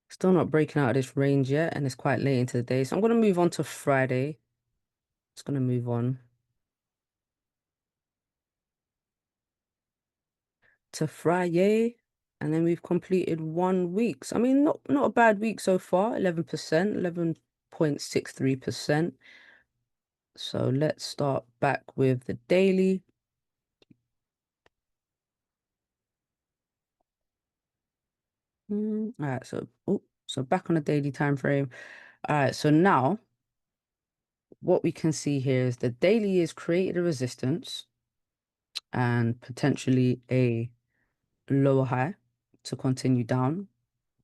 Still not breaking out of this range yet, and it's quite late into the day. So I'm gonna move on to Friday. Just gonna move on to Friday. And then we've completed 1 week. So, I mean, not a bad week so far. 11%, 11.63%. So let's start back with the daily. All right, so back on the daily time frame. All right, so now what we can see here is the daily is created a resistance and potentially a lower high to continue down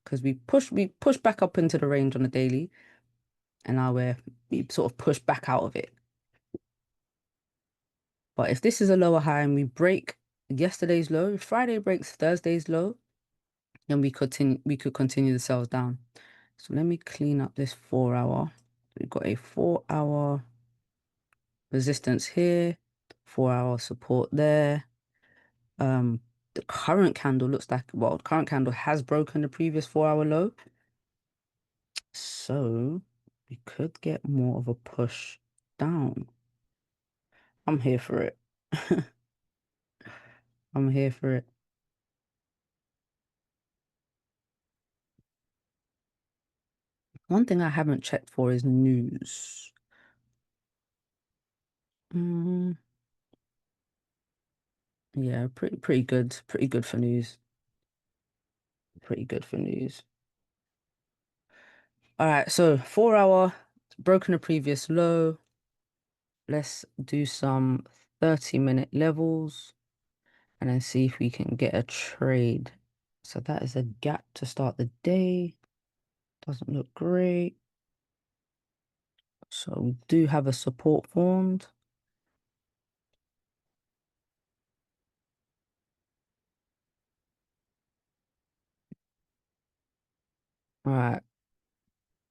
because we push back up into the range on the daily. and now we sort of push back out of it. But if this is a lower high and we break yesterday's low, if Friday breaks Thursday's low, then we could continue the sales down. So let me clean up this 4 hour. We've got a 4 hour resistance here, 4 hour support there. The current candle looks like, well, the current candle has broken the previous 4 hour low. So we could get more of a push down. I'm here for it. I'm here for it. One thing I haven't checked for is news. Mm, yeah, pretty good. Pretty good for news. Pretty good for news. All right, so 4 hour, broken the previous low. Let's do some 30-minute levels and then see if we can get a trade. So that is a gap to start the day. Doesn't look great. So we do have a support formed. All right,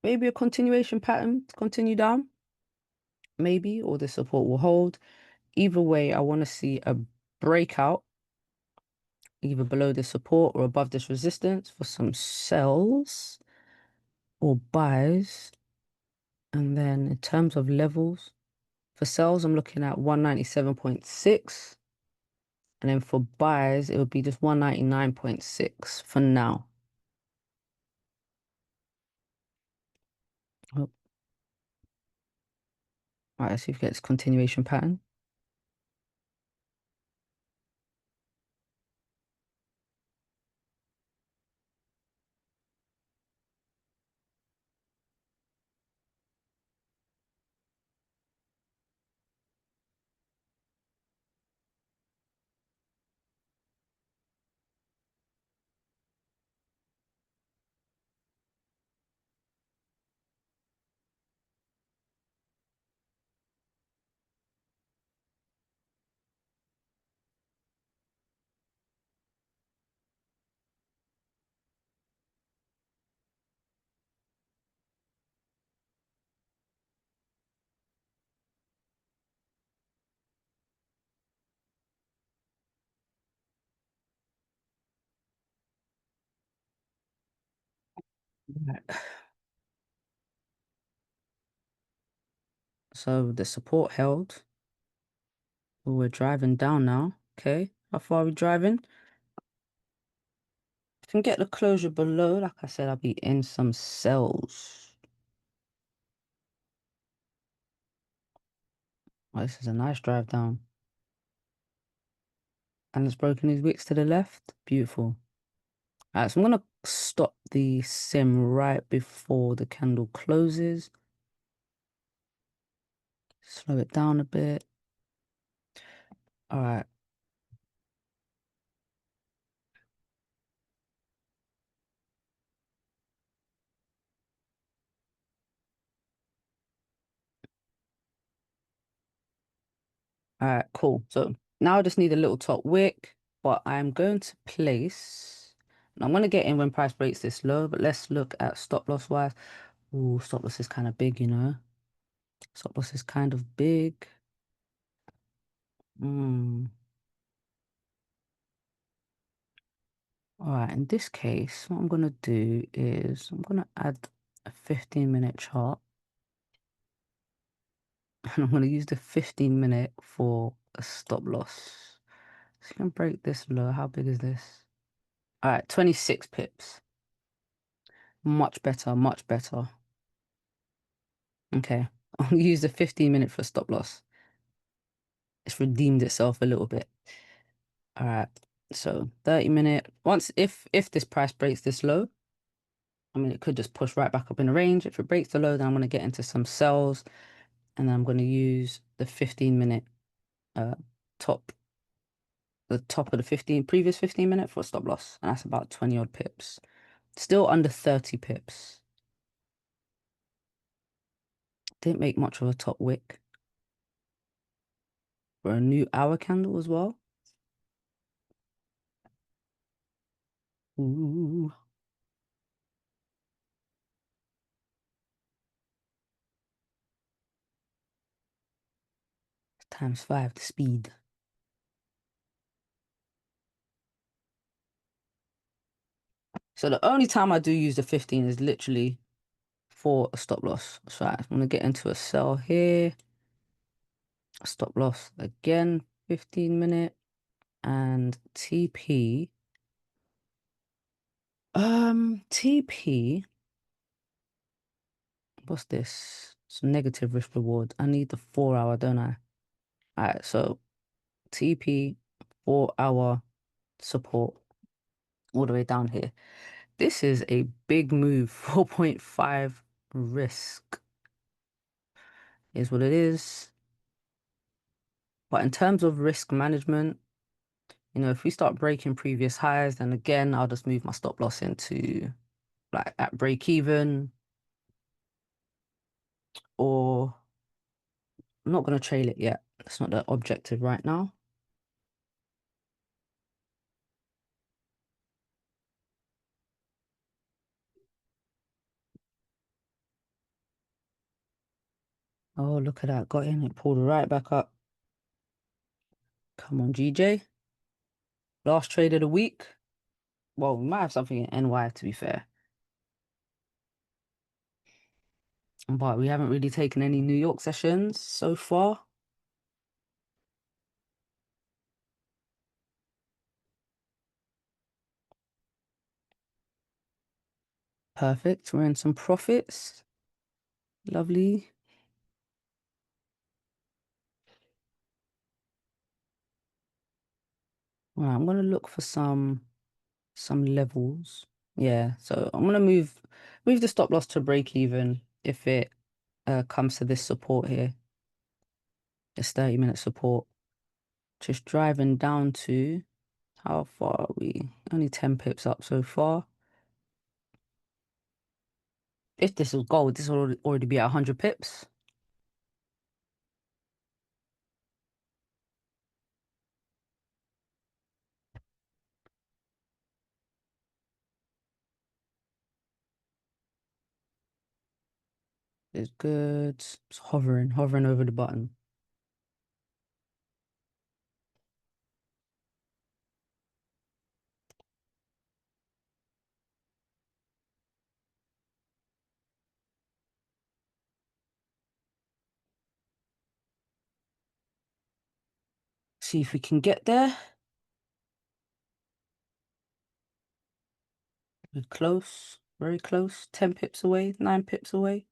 maybe a continuation pattern to continue down. Maybe, or the support will hold. Either way, I want to see a breakout either below the support or above this resistance for some sells or buys. And then in terms of levels, for sells, I'm looking at 197.6. And then for buys, it would be just 199.6 for now. Oh, all right, let's see if we get this continuation pattern. Right. So the support held. Oh, we're driving down now. Okay, how far are we driving? If we can get the closure below, like I said, I'll be in some sells. Oh, this is a nice drive down. And it's broken his wicks to the left. Beautiful. All right, so I'm gonna stop the sim right before the candle closes. Slow it down a bit. All right. All right, cool. So now I just need a little top wick, but I'm going to place, and I'm going to get in when price breaks this low, but let's look at stop loss wise. Ooh, stop loss is kind of big, you know. Stop loss is kind of big. Hmm. All right, in this case, what I'm going to do is I'm going to add a 15-minute chart. And I'm going to use the 15-minute for a stop loss. So you can break this low. How big is this? All right, 26 pips. Much better, much better. Okay, I'll use the 15-minute for stop loss. It's redeemed itself a little bit. All right, so 30-minute. If this price breaks this low, I mean, it could just push right back up in the range. If it breaks the low, then I'm going to get into some sells, and then I'm going to use the 15-minute uh top, the top of the previous 15-minute for stop loss, and that's about 20 odd pips. Still under 30 pips. Didn't make much of a top wick. For a new hour candle as well. Ooh, times 5 the speed. So the only time I do use the 15 is literally for a stop loss. So I'm gonna get into a sell here. Stop loss again, 15 minute and TP. TP. What's this? It's negative risk reward. I need the 4 hour, don't I? All right, so TP 4 hour support all the way down here. This is a big move. 4.5 risk is what it is. But in terms of risk management, if we start breaking previous highs, then again, I'll just move my stop loss into like at break even, or I'm not going to trail it yet. That's not the objective right now. Oh, look at that. Got in. It pulled right back up. Come on, GJ. Last trade of the week. Well, we might have something in NY to be fair. But we haven't really taken any New York sessions so far. Perfect. We're in some profits. Lovely. All right, I'm gonna look for some levels. Yeah, so I'm gonna move the stop loss to break even if it comes to this support here. This 30-minute support. Just driving down to how far are we? Only 10 pips up so far. If this was gold, this would already be at 100 pips. It's good. It's hovering over the button. See if we can get there. We're close, very close. 10 pips away, 9 pips away.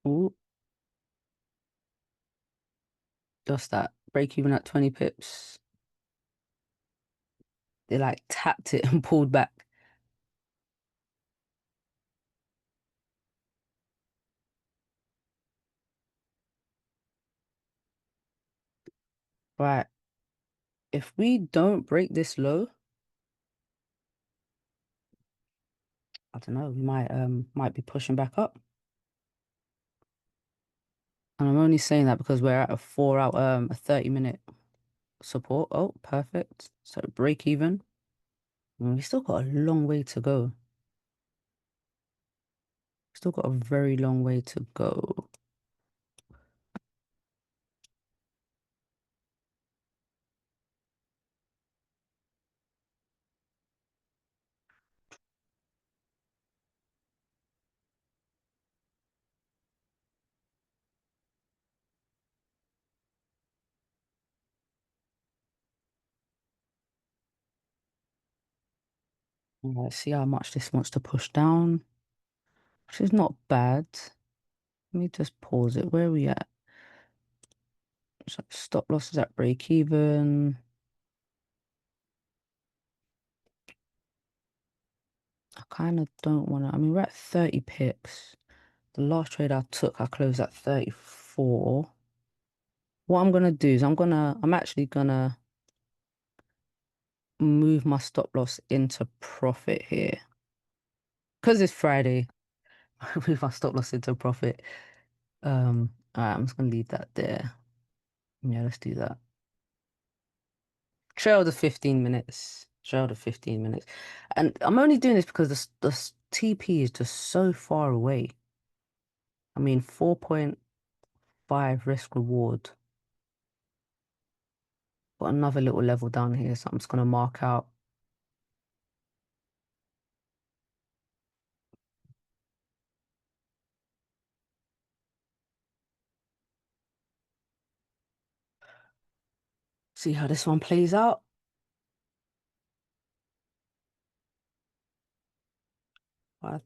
Ooh, just that. Break even at 20 pips. They like tapped it and pulled back. Right. If we don't break this low, I don't know, we might be pushing back up. And I'm only saying that because we're at a 4 hour, a 30-minute support. Oh, perfect. So break even. We still got a long way to go. Still got a very long way to go. Let's see how much this wants to push down, which is not bad. Let me just pause it. Where are we at? So stop loss is at break even. I kind of don't want to. I mean, we're at 30 pips. The last trade I took, I closed at 34. 4. What I'm gonna do is I'm actually gonna move my stop loss into profit here. Because it's Friday, move my stop loss into profit. All right, I'm just gonna leave that there. Yeah, let's do that. Trail the 15 minutes. Trail the 15 minutes. And I'm only doing this because the TP is just so far away. I mean, 4.5 risk reward. Got another little level down here, so I'm just gonna mark out. See how this one plays out. I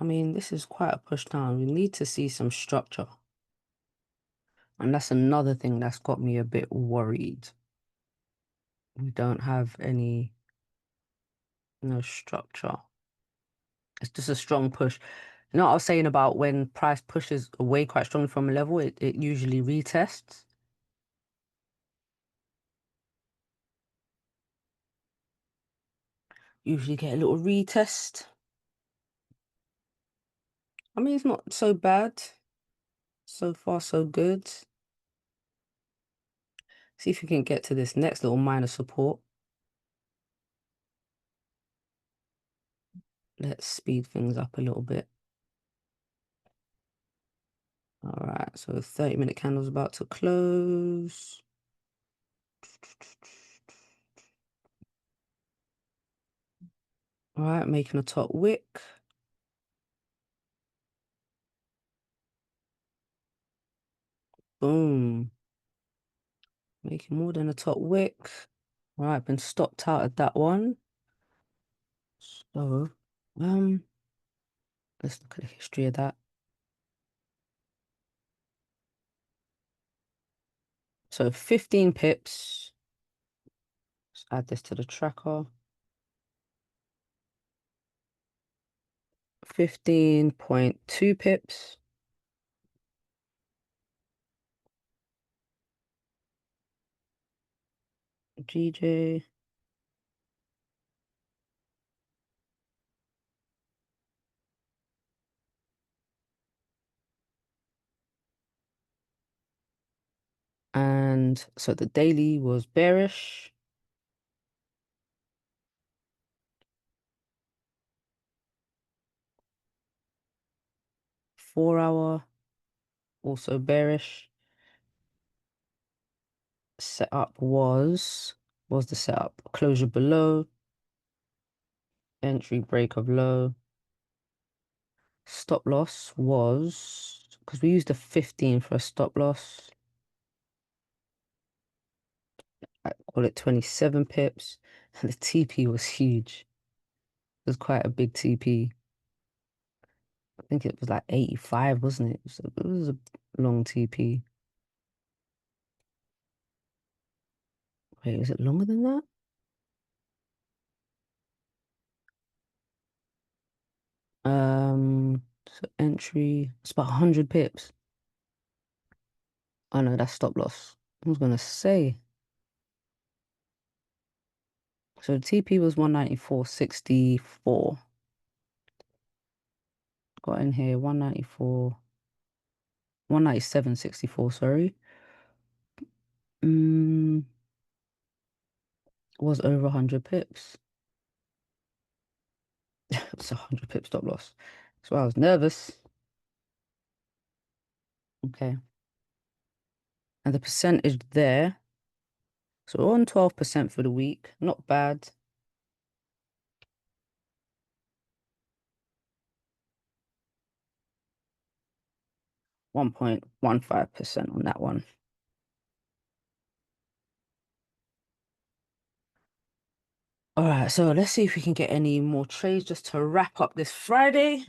mean, this is quite a push down. We need to see some structure. And that's another thing that's got me a bit worried. We don't have any, no structure. It's just a strong push. You know what I was saying about when price pushes away quite strongly from a level, it usually retests. Usually get a little retest. I mean, it's not so bad. So far, so good. See if we can get to this next little minor support. Let's speed things up a little bit. All right, so 30-minute candle's about to close. All right, making a top wick. Boom. Making more than a top wick. All right, been stopped out at that one. So, let's look at the history of that. So 15 pips. Let's add this to the tracker. 15.2 pips. GJ. And so the daily was bearish. Four-hour, also bearish. Setup was the setup. Closure below, entry break of low. Stop loss was, because we used a 15 for a stop loss. I call it 27 pips. And the TP was huge. It was quite a big TP. I think it was like 85, wasn't it? So it was a long TP. Wait, is it longer than that? So entry, it's about 100 pips. Oh no, that's stop loss. I was gonna say. So the TP was 194.64. Got in here 194, 197.64, sorry. Was over 100 pips. It's a 100 pip stop loss. So I was nervous. Okay. And the percentage there. So we're on 12% for the week. Not bad. .15% on that one. All right, so let's see if we can get any more trades just to wrap up this Friday.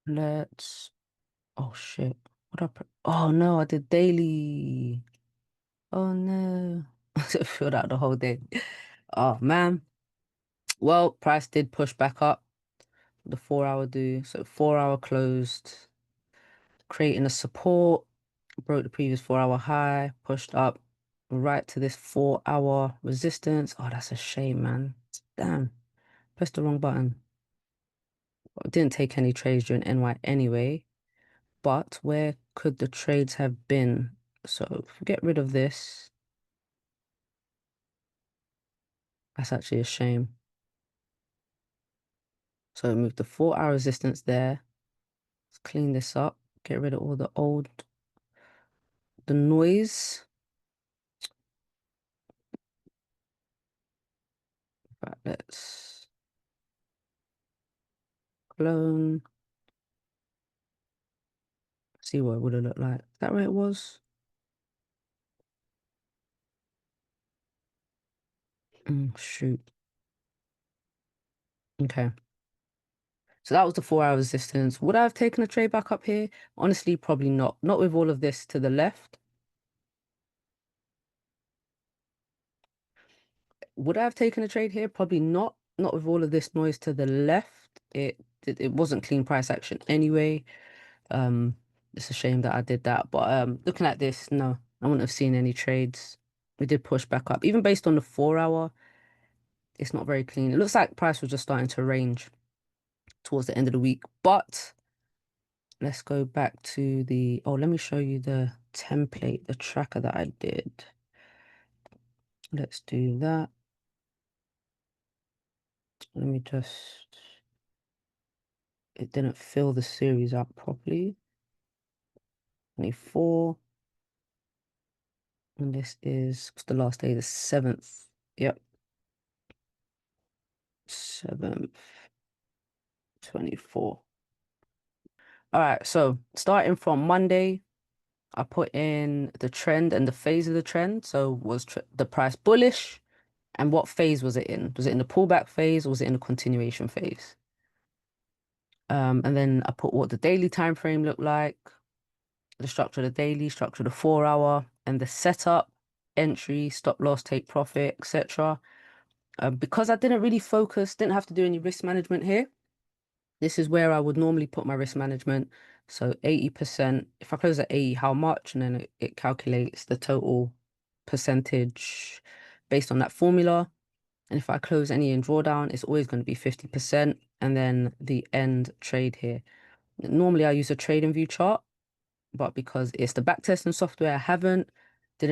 Let's. Oh shit. What up? Oh no, I did daily. Oh no. I filled out the whole day. Oh man. Well, price did push back up. the 4 hour do. So 4 hour closed, creating a support, broke the previous 4 hour high, pushed up right to this 4 hour resistance. Oh, that's a shame, man. Damn, pressed the wrong button. I didn't take any trades during NY anyway, but where could the trades have been? So if we get rid of this, that's actually a shame. So move the 4 hour resistance there. Let's clean this up, get rid of all the noise. Right, let's clone. See what it would have looked like. Is that where it was? Shoot. Okay. So that was the 4 hour resistance. Would I have taken a trade back up here? Honestly, probably not. Not with all of this to the left. Would I have taken a trade here? Probably not. Not with all of this noise to the left. It wasn't clean price action anyway. It's a shame that I did that. But looking at this, no, I wouldn't have seen any trades. We did push back up. Even based on the 4 hour, it's not very clean. It looks like price was just starting to range towards the end of the week. But let's go back to the, oh, let me show you the template, the tracker that I did. Let's do that. Let me just, it didn't fill the series up properly. 24. And this is the last day, the 7th. Yep. 7th, 24. All right, so starting from Monday, I put in the trend and the phase of the trend. So was the price bullish? And what phase was it in? Was it in the pullback phase or was it in the continuation phase? And then I put what the daily time frame looked like, the structure of the daily, structure of the 4 hour, and the setup, entry, stop loss, take profit, etc. Because I didn't really focus, didn't have to do any risk management here. This is where I would normally put my risk management. So 80%, if I close at 80, how much? And then it calculates the total percentage based on that formula. And if I close any in drawdown, it's always going to be 50%. And then the end trade here. Normally I use a trading view chart, but because it's the backtesting software, I didn't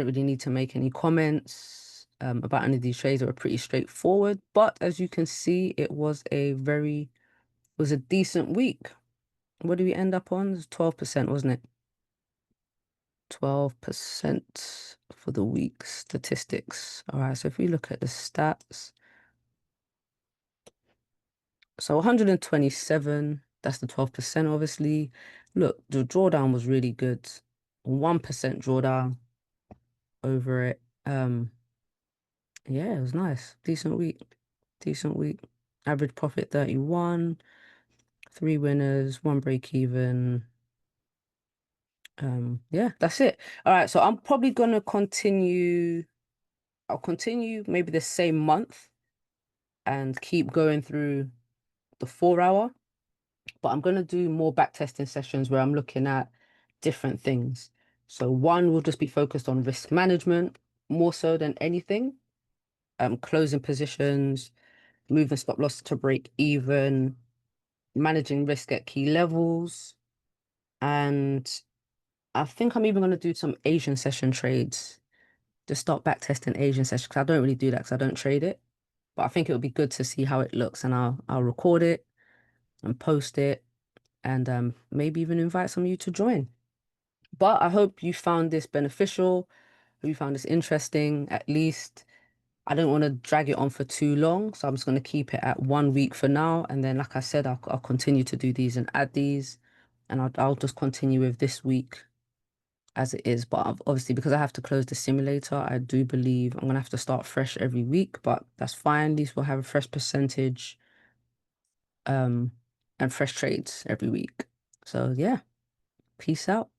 really need to make any comments about any of these trades that were pretty straightforward. But as you can see, it was a decent week. What did we end up on? It was 12%, wasn't it? 12% for the week statistics. All right, so if we look at the stats, so 127, that's the 12%, obviously. Look, the drawdown was really good. 1% drawdown over it. Yeah, it was nice. Decent week. Decent week. Average profit 31, 3 winners, 1 break even. Yeah, that's it. All right, so I'm probably gonna continue. I'll continue maybe the same month and keep going through the 4 hour, but I'm gonna do more backtesting sessions where I'm looking at different things. So one will just be focused on risk management more so than anything. Closing positions, moving stop loss to break even, managing risk at key levels, and I think I'm even going to do some Asian session trades. Just start back testing Asian sessions because I don't really do that because I don't trade it. But I think it would be good to see how it looks, and I'll record it and post it, and maybe even invite some of you to join. But I hope you found this beneficial. Hope you found this interesting. At least I don't want to drag it on for too long, so I'm just going to keep it at 1 week for now. And then, like I said, I'll continue to do these and add these, and I'll just continue with this week as it is. But obviously, because I have to close the simulator, I do believe I'm gonna have to start fresh every week, but that's fine. At least we'll have a fresh percentage and fresh trades every week. So yeah, peace out.